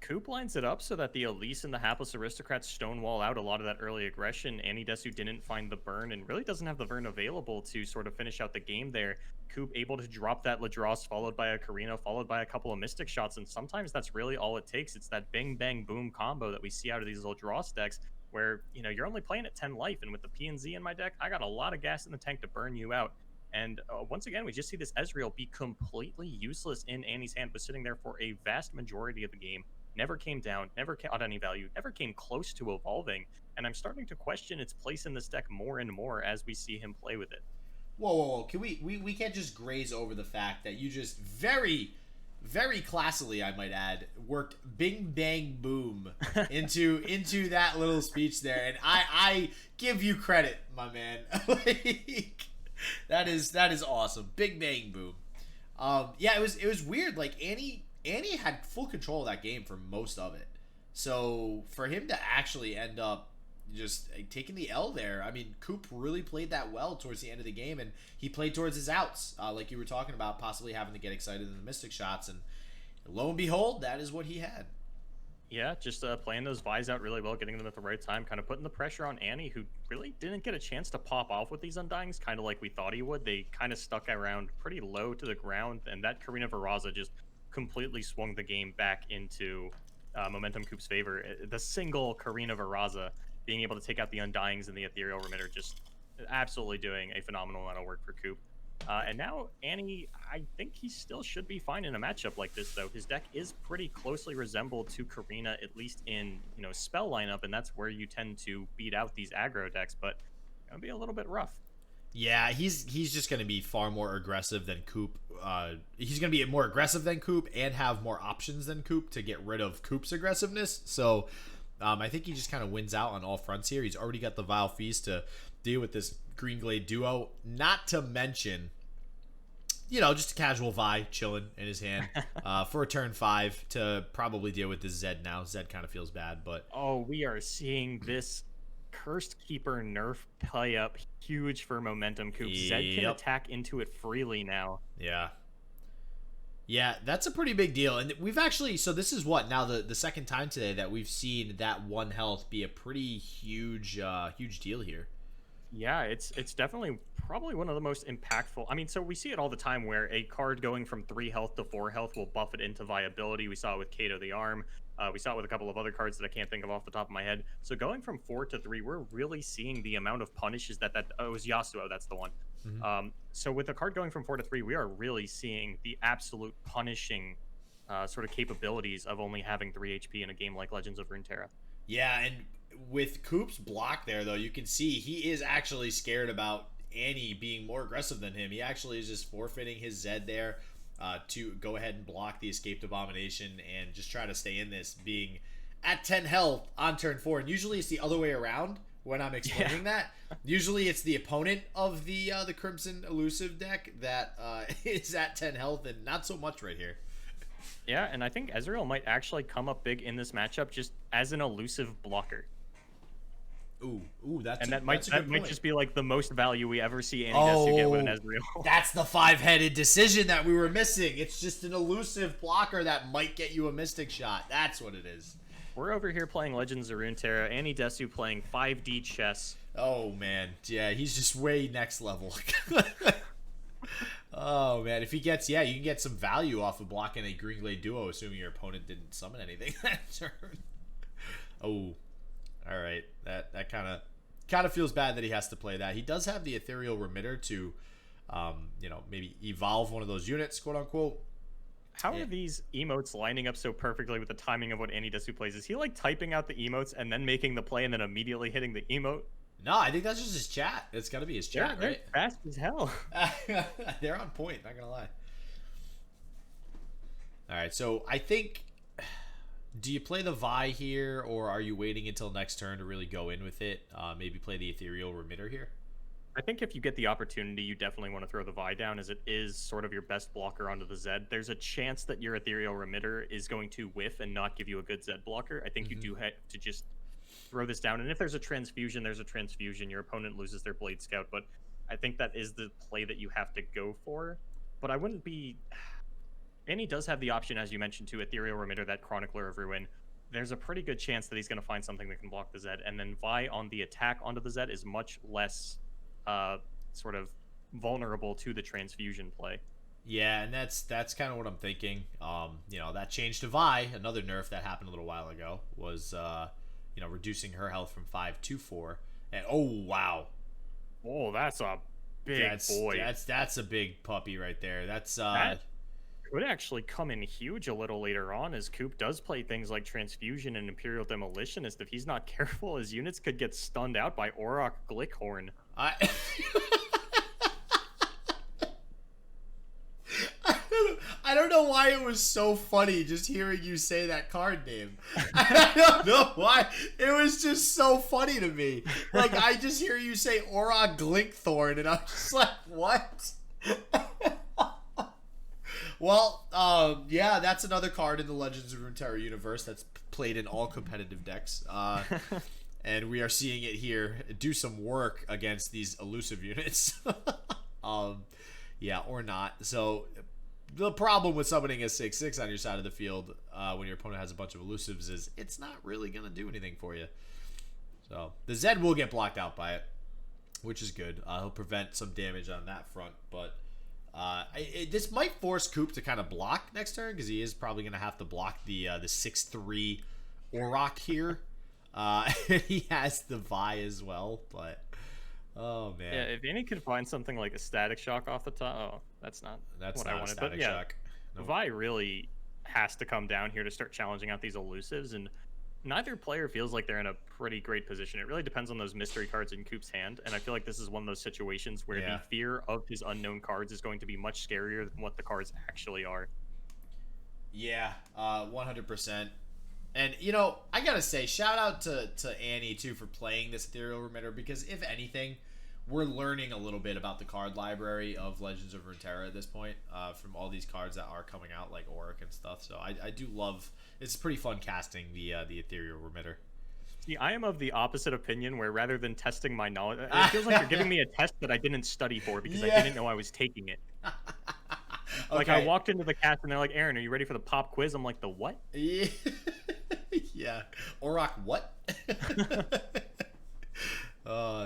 Coop lines it up so that the Elise and the Hapless Aristocrats stonewall out a lot of that early aggression. AnnieDesu didn't find the burn and really doesn't have the burn available to sort of finish out the game there. Coop able to drop that Ledros, followed by a Karina, followed by a couple of Mystic Shots, and sometimes that's really all it takes. It's that bing, bang, boom combo that we see out of these Ledros decks where, you know, you're only playing at 10 life, and with the P&Z in my deck, I got a lot of gas in the tank to burn you out. And once again, we just see this Ezreal be completely useless in Annie's hand, but sitting there for a vast majority of the game. Never came down, never caught any value, never came close to evolving. And I'm starting to question its place in this deck more and more as we see him play with it. Whoa. Can we can't just graze over the fact that you just very classily, I might add, worked bing bang boom into that little speech there. And I give you credit, my man. Like, that is awesome. Big bang boom. Yeah, it was weird. Like Annie had full control of that game for most of it. So for him to actually end up just taking the L there, I mean, Coop really played that well towards the end of the game, and he played towards his outs, like you were talking about, possibly having to get excited in the Mystic shots, and lo and behold, that is what he had. Yeah, just playing those Vi's out really well, getting them at the right time, kind of putting the pressure on Annie, who really didn't get a chance to pop off with these Undyings, kind of like we thought he would. They kind of stuck around pretty low to the ground, and that Karina Varaza just completely swung the game back into MomentumCoop's favor. The single Karina Varaza being able to take out the Undyings and the Ethereal Remitter, just absolutely doing a phenomenal amount of work for Coop. And now Annie, I think he still should be fine in a matchup like this, though. His deck is pretty closely resembled to Karina, at least in spell lineup, and that's where you tend to beat out these aggro decks. But it'll be a little bit rough. Yeah, he's just going to be far more aggressive than Coop. He's going to be more aggressive than Coop and have more options than Coop to get rid of Coop's aggressiveness. So I think he just kind of wins out on all fronts here. He's already got the Vile Feast to deal with this Green Glade duo. Not to mention, just a casual Vi chilling in his hand for a turn 5 to probably deal with this Zed now. Zed kind of feels bad, but... Oh, we are seeing this Cursed Keeper nerf play up huge for MomentumCoop. Zed can attack into it freely now. Yeah, that's a pretty big deal. And we've actually... So this is what, now the second time today that we've seen that 1 health be a pretty huge deal here. Yeah, it's definitely probably one of the most impactful. I mean, so we see it all the time where a card going from 3 health to 4 health will buff it into viability. We saw it with Kato the Arm. We saw it with a couple of other cards that I can't think of off the top of my head. So going from 4 to 3, we're really seeing the amount of punishes that it was Yasuo, that's the one. Mm-hmm. So with a card going from 4 to 3, we are really seeing the absolute punishing sort of capabilities of only having 3 HP in a game like Legends of Runeterra. Yeah, and with Coop's block there, though, you can see he is actually scared about Annie being more aggressive than him. He actually is just forfeiting his Zed there to go ahead and block the Escaped Abomination and just try to stay in this, being at 10 health on turn 4. And usually it's the other way around when I'm explaining that. Usually it's the opponent of the Crimson Elusive deck that is at 10 health, and not so much right here. Yeah, and I think Ezreal might actually come up big in this matchup just as an elusive blocker. Ooh, that might just be like the most value we ever see AnnieDesu get with an Ezreal. That's the 5-headed decision that we were missing. It's just an elusive blocker that might get you a Mystic shot. That's what it is. We're over here playing Legends of Runeterra. AnnieDesu playing 5D chess. Oh man, yeah, he's just way next level. Oh man, if he gets, you can get some value off of blocking a Green Glade duo, assuming your opponent didn't summon anything that turn. Oh. All right, that kind of feels bad that he has to play that. He does have the Ethereal Remitter to, maybe evolve one of those units, quote unquote. How are these emotes lining up so perfectly with the timing of what AnnieDesu plays? Is he like typing out the emotes and then making the play and then immediately hitting the emote? No, I think that's just his chat. It's got to be his chat, they're right? Fast as hell. They're on point. Not gonna lie. All right, so I think. Do you play the Vi here, or are you waiting until next turn to really go in with it? Maybe play the Ethereal Remitter here? I think if you get the opportunity, you definitely want to throw the Vi down, as it is sort of your best blocker onto the Zed. There's a chance that your Ethereal Remitter is going to whiff and not give you a good Zed blocker. I think you do have to just throw this down. And if there's a transfusion, there's a transfusion. Your opponent loses their Blade Scout. But I think that is the play that you have to go for. But I wouldn't be... Annie does have the option, as you mentioned, to Ethereal Remitter, that Chronicler of Ruin. There's a pretty good chance that he's going to find something that can block the Zed. And then Vi on the attack onto the Zed is much less sort of vulnerable to the transfusion play. Yeah, and that's kind of what I'm thinking. That change to Vi, another nerf that happened a little while ago, was reducing her health from 5 to 4. And oh wow, that's a big boy. That's a big puppy right there. That's that could actually come in huge a little later on, as Coop does play things like Transfusion and Imperial Demolitionist. If he's not careful, his units could get stunned out by Auroch Glickhorn. I don't know why it was so funny just hearing you say that card name. I don't know why. It was just so funny to me. Like, I just hear you say Auroch Glickhorn, and I'm just like, what? Well, yeah, that's another card in the Legends of Runeterra universe that's played in all competitive decks. And we are seeing it here do some work against these elusive units. Yeah, or not. So the problem with summoning a 6/6 on your side of the field when your opponent has a bunch of elusives is it's not really going to do anything for you. So the Zed will get blocked out by it, which is good. He'll prevent some damage on that front, but this might force Coop to kind of block next turn because he is probably going to have to block the 6/3 Auroch here. He has the Vi as well, but oh man. Yeah, if Annie could find something like a Static Shock off the top, that's not what I wanted. But yeah, shock. Nope. Vi really has to come down here to start challenging out these elusives, and neither player feels like they're in a pretty great position. It really depends on those mystery cards in Coop's hand, and I feel like this is one of those situations where the fear of his unknown cards is going to be much scarier than what the cards actually are. Yeah, 100%. And, you know, I gotta say, shout out to Annie, too, for playing this Ethereal Remitter, because if anything, we're learning a little bit about the card library of Legends of Runeterra at this point, from all these cards that are coming out, like Auric and stuff. So I do love, it's pretty fun casting the Ethereal Remitter. See, I am of the opposite opinion, where rather than testing my knowledge, it feels like you're giving me a test that I didn't study for because I didn't know I was taking it. Like, I walked into the cast and they're like, Aaron, are you ready for the pop quiz? I'm like, the what? Yeah. Yeah. Auroch what?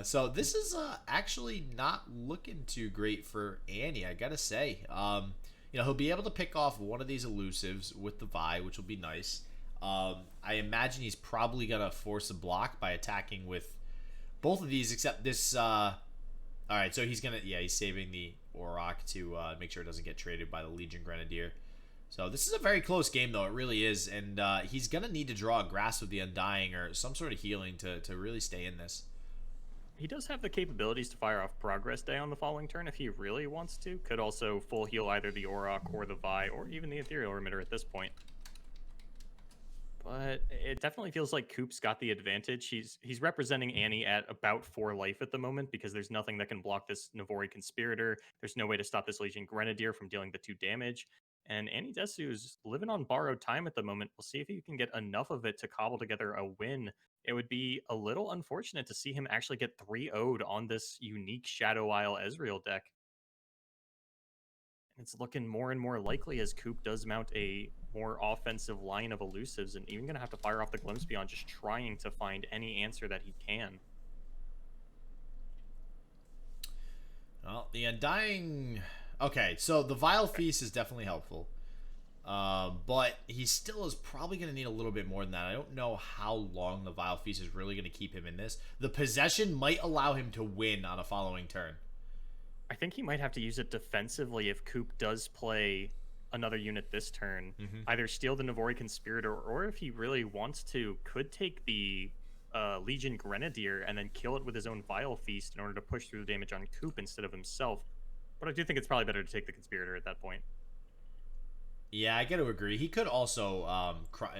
So this is actually not looking too great for Annie, I gotta say. You know, he'll be able to pick off one of these elusives with the Vi, which will be nice. I imagine he's probably gonna force a block by attacking with both of these, except this. Alright, so he's gonna, he's saving the Auroch to make sure it doesn't get traded by the Legion Grenadier. So this is a very close game, though. It really is. And he's going to need to draw a Grasp of the Undying or some sort of healing to really stay in this. He does have the capabilities to fire off Progress Day on the following turn if he really wants to. Could also full heal either the Auroch or the Vi or even the Ethereal Remitter at this point. But it definitely feels like Coop's got the advantage. He's representing Annie at about 4 life at the moment because there's nothing that can block this Navori Conspirator. There's no way to stop this Legion Grenadier from dealing the 2 damage. And AnnieDesu is living on borrowed time at the moment. We'll see if he can get enough of it to cobble together a win. It would be a little unfortunate to see him actually get 3-0'd on this unique Shadow Isle Ezreal deck. And it's looking more and more likely as Coop does mount a more offensive line of elusives and even going to have to fire off the Glimpse Beyond, just trying to find any answer that he can. Well, the Undying... Okay, so the Vile Feast is definitely helpful. But he still is probably going to need a little bit more than that. I don't know how long the Vile Feast is really going to keep him in this. The Possession might allow him to win on a following turn. I think he might have to use it defensively if Coop does play another unit this turn. Either steal the Navori Conspirator, or if he really wants to, could take the Legion Grenadier and then kill it with his own Vile Feast in order to push through the damage on Coop instead of himself. But I do think it's probably better to take the Conspirator at that point. Yeah, I got to agree. He could also,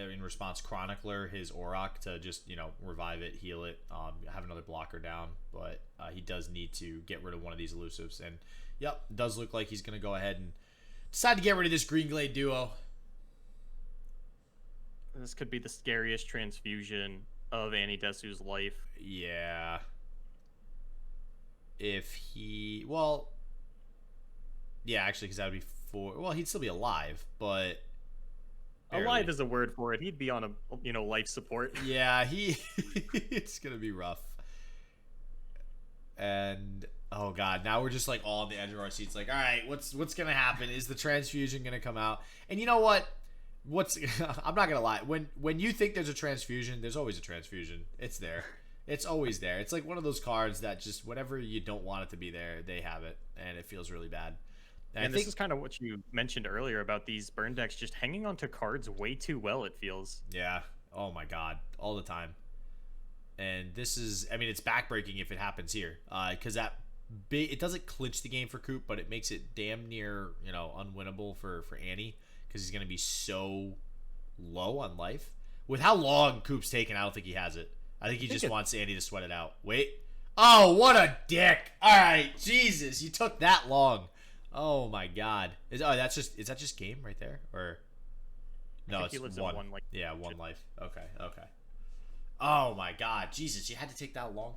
in response, Chronicler his Auroch to just, you know, revive it, heal it, have another blocker down. But he does need to get rid of one of these elusives. And, yep, it does look like he's going to go ahead and decide to get rid of this Green Glade duo. This could be the scariest transfusion of AnnieDesu's life. Yeah. If he... Well... Yeah, actually, because that would be 4... Well, he'd still be alive, but... Barely. Alive is a word for it. He'd be on a, life support. Yeah, it's going to be rough. And... Oh, God. Now we're just, like, all on the edge of our seats. Like, all right, what's going to happen? Is the transfusion going to come out? And you know what? I'm not going to lie. When you think there's a transfusion, there's always a transfusion. It's there. It's always there. It's like one of those cards that just, whenever you don't want it to be there, they have it. And it feels really bad. And this is kind of what you mentioned earlier about these burn decks just hanging on to cards way too well, it feels. Yeah. Oh, my God. All the time. And this is... I mean, it's backbreaking if it happens here. Because it doesn't clinch the game for Coop, but it makes it damn near, you know, unwinnable for Annie. Because he's going to be so low on life. With how long Coop's taken, I don't think he has it. I think he just wants Annie to sweat it out. Wait. Oh, what a dick. All right. Jesus, you took that long. Oh my God. Is that just game right there, or no? It's he lives one. in one, like, Yeah, one life. Okay. Okay. Oh my God, Jesus! You had to take that long.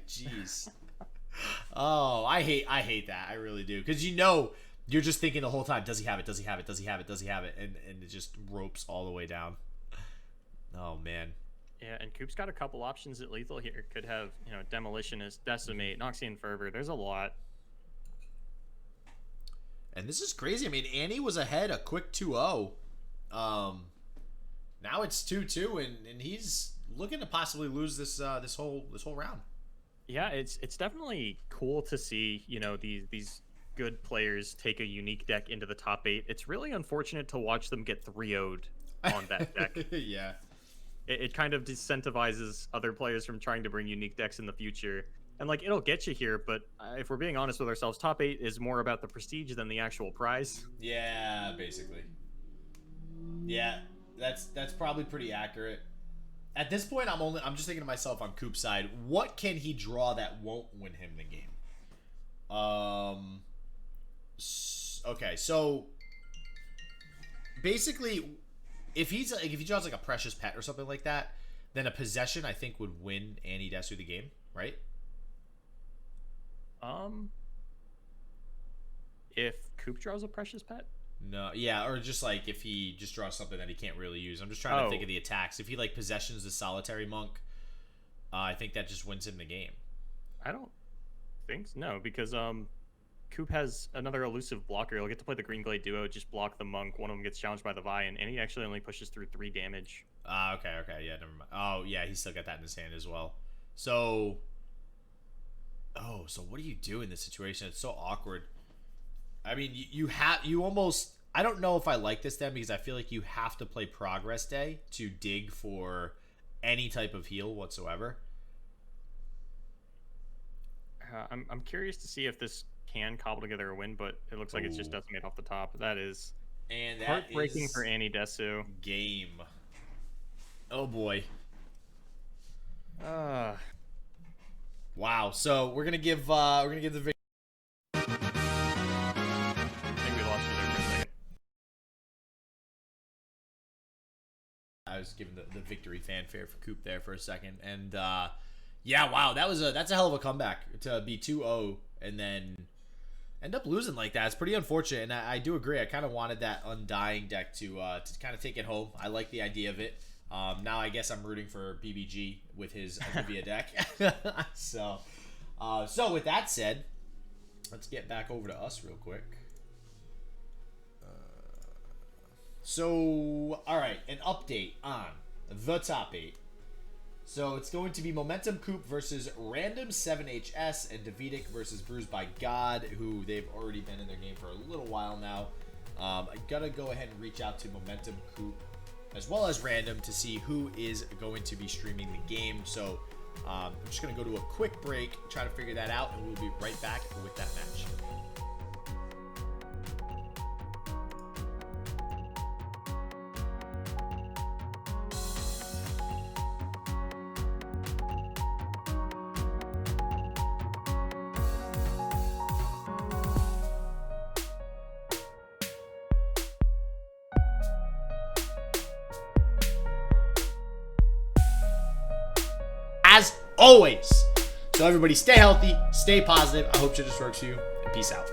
Jeez. Oh, I hate that. I really do, because you're just thinking the whole time, does he have it? Does he have it? Does he have it? Does he have it? And it just ropes all the way down. Oh man. Yeah, and Coop's got a couple options at lethal here. Could have, Demolitionist, Decimate, Noxian Fervor. There's a lot. And this is crazy. I mean, Annie was ahead a quick 2-0. Now it's 2-2, and he's looking to possibly lose this whole round. Yeah, it's definitely cool to see, these good players take a unique deck into the top 8. It's really unfortunate to watch them get 3-0'd on that deck. Yeah. It kind of disincentivizes other players from trying to bring unique decks in the future. And, like, it'll get you here, but if we're being honest with ourselves, top 8 is more about the prestige than the actual prize. Yeah, basically. Yeah, that's probably pretty accurate. At this point, I'm just thinking to myself on Coop's side, what can he draw that won't win him the game? Okay, so basically, if he draws like a Precious Pet or something like that, then a Possession I think would win AnnieDesu the game, right? If Coop draws a Precious Pet? No, yeah, or just like if he just draws something that he can't really use. I'm just trying to think of the attacks. If he like Possessions the Solitary Monk, I think that just wins him the game. I don't think so. No, because Coop has another elusive blocker. He'll get to play the Green Glade duo, just block the Monk. One of them gets challenged by the Vi, and he actually only pushes through 3 damage. Okay, yeah, never mind. Oh, yeah, he's still got that in his hand as well. So, so what do you do in this situation? It's so awkward. I mean, you almost, I don't know if I like this then, because I feel like you have to play Progress Day to dig for any type of heal whatsoever. I'm curious to see if this can cobble together a win, but it looks like it's just Decimate off the top. That is heartbreaking for AnnieDesu. Game. Oh boy. Wow. So we're gonna give the victory. I think we lost you there for a second. I was giving the victory fanfare for Coop there for a second, and yeah, wow, that's a hell of a comeback to be 2-0 and then end up losing like that. It's pretty unfortunate, and I do agree. I kind of wanted that Undying deck to kind of take it home. I like the idea of it. Now I guess I'm rooting for BBG with his Olivia deck. So with that said, let's get back over to us real quick. So, all right, an update on the top 8. So it's going to be MomentumCoop versus Random 7HS and Davidic versus Bruised by God, who they've already been in their game for a little while now. I gotta go ahead and reach out to MomentumCoop as well as Random to see who is going to be streaming the game. So I'm just gonna go to a quick break, try to figure that out, and we'll be right back with that match. As always. So everybody stay healthy, stay positive. I hope shit just works for you, and peace out.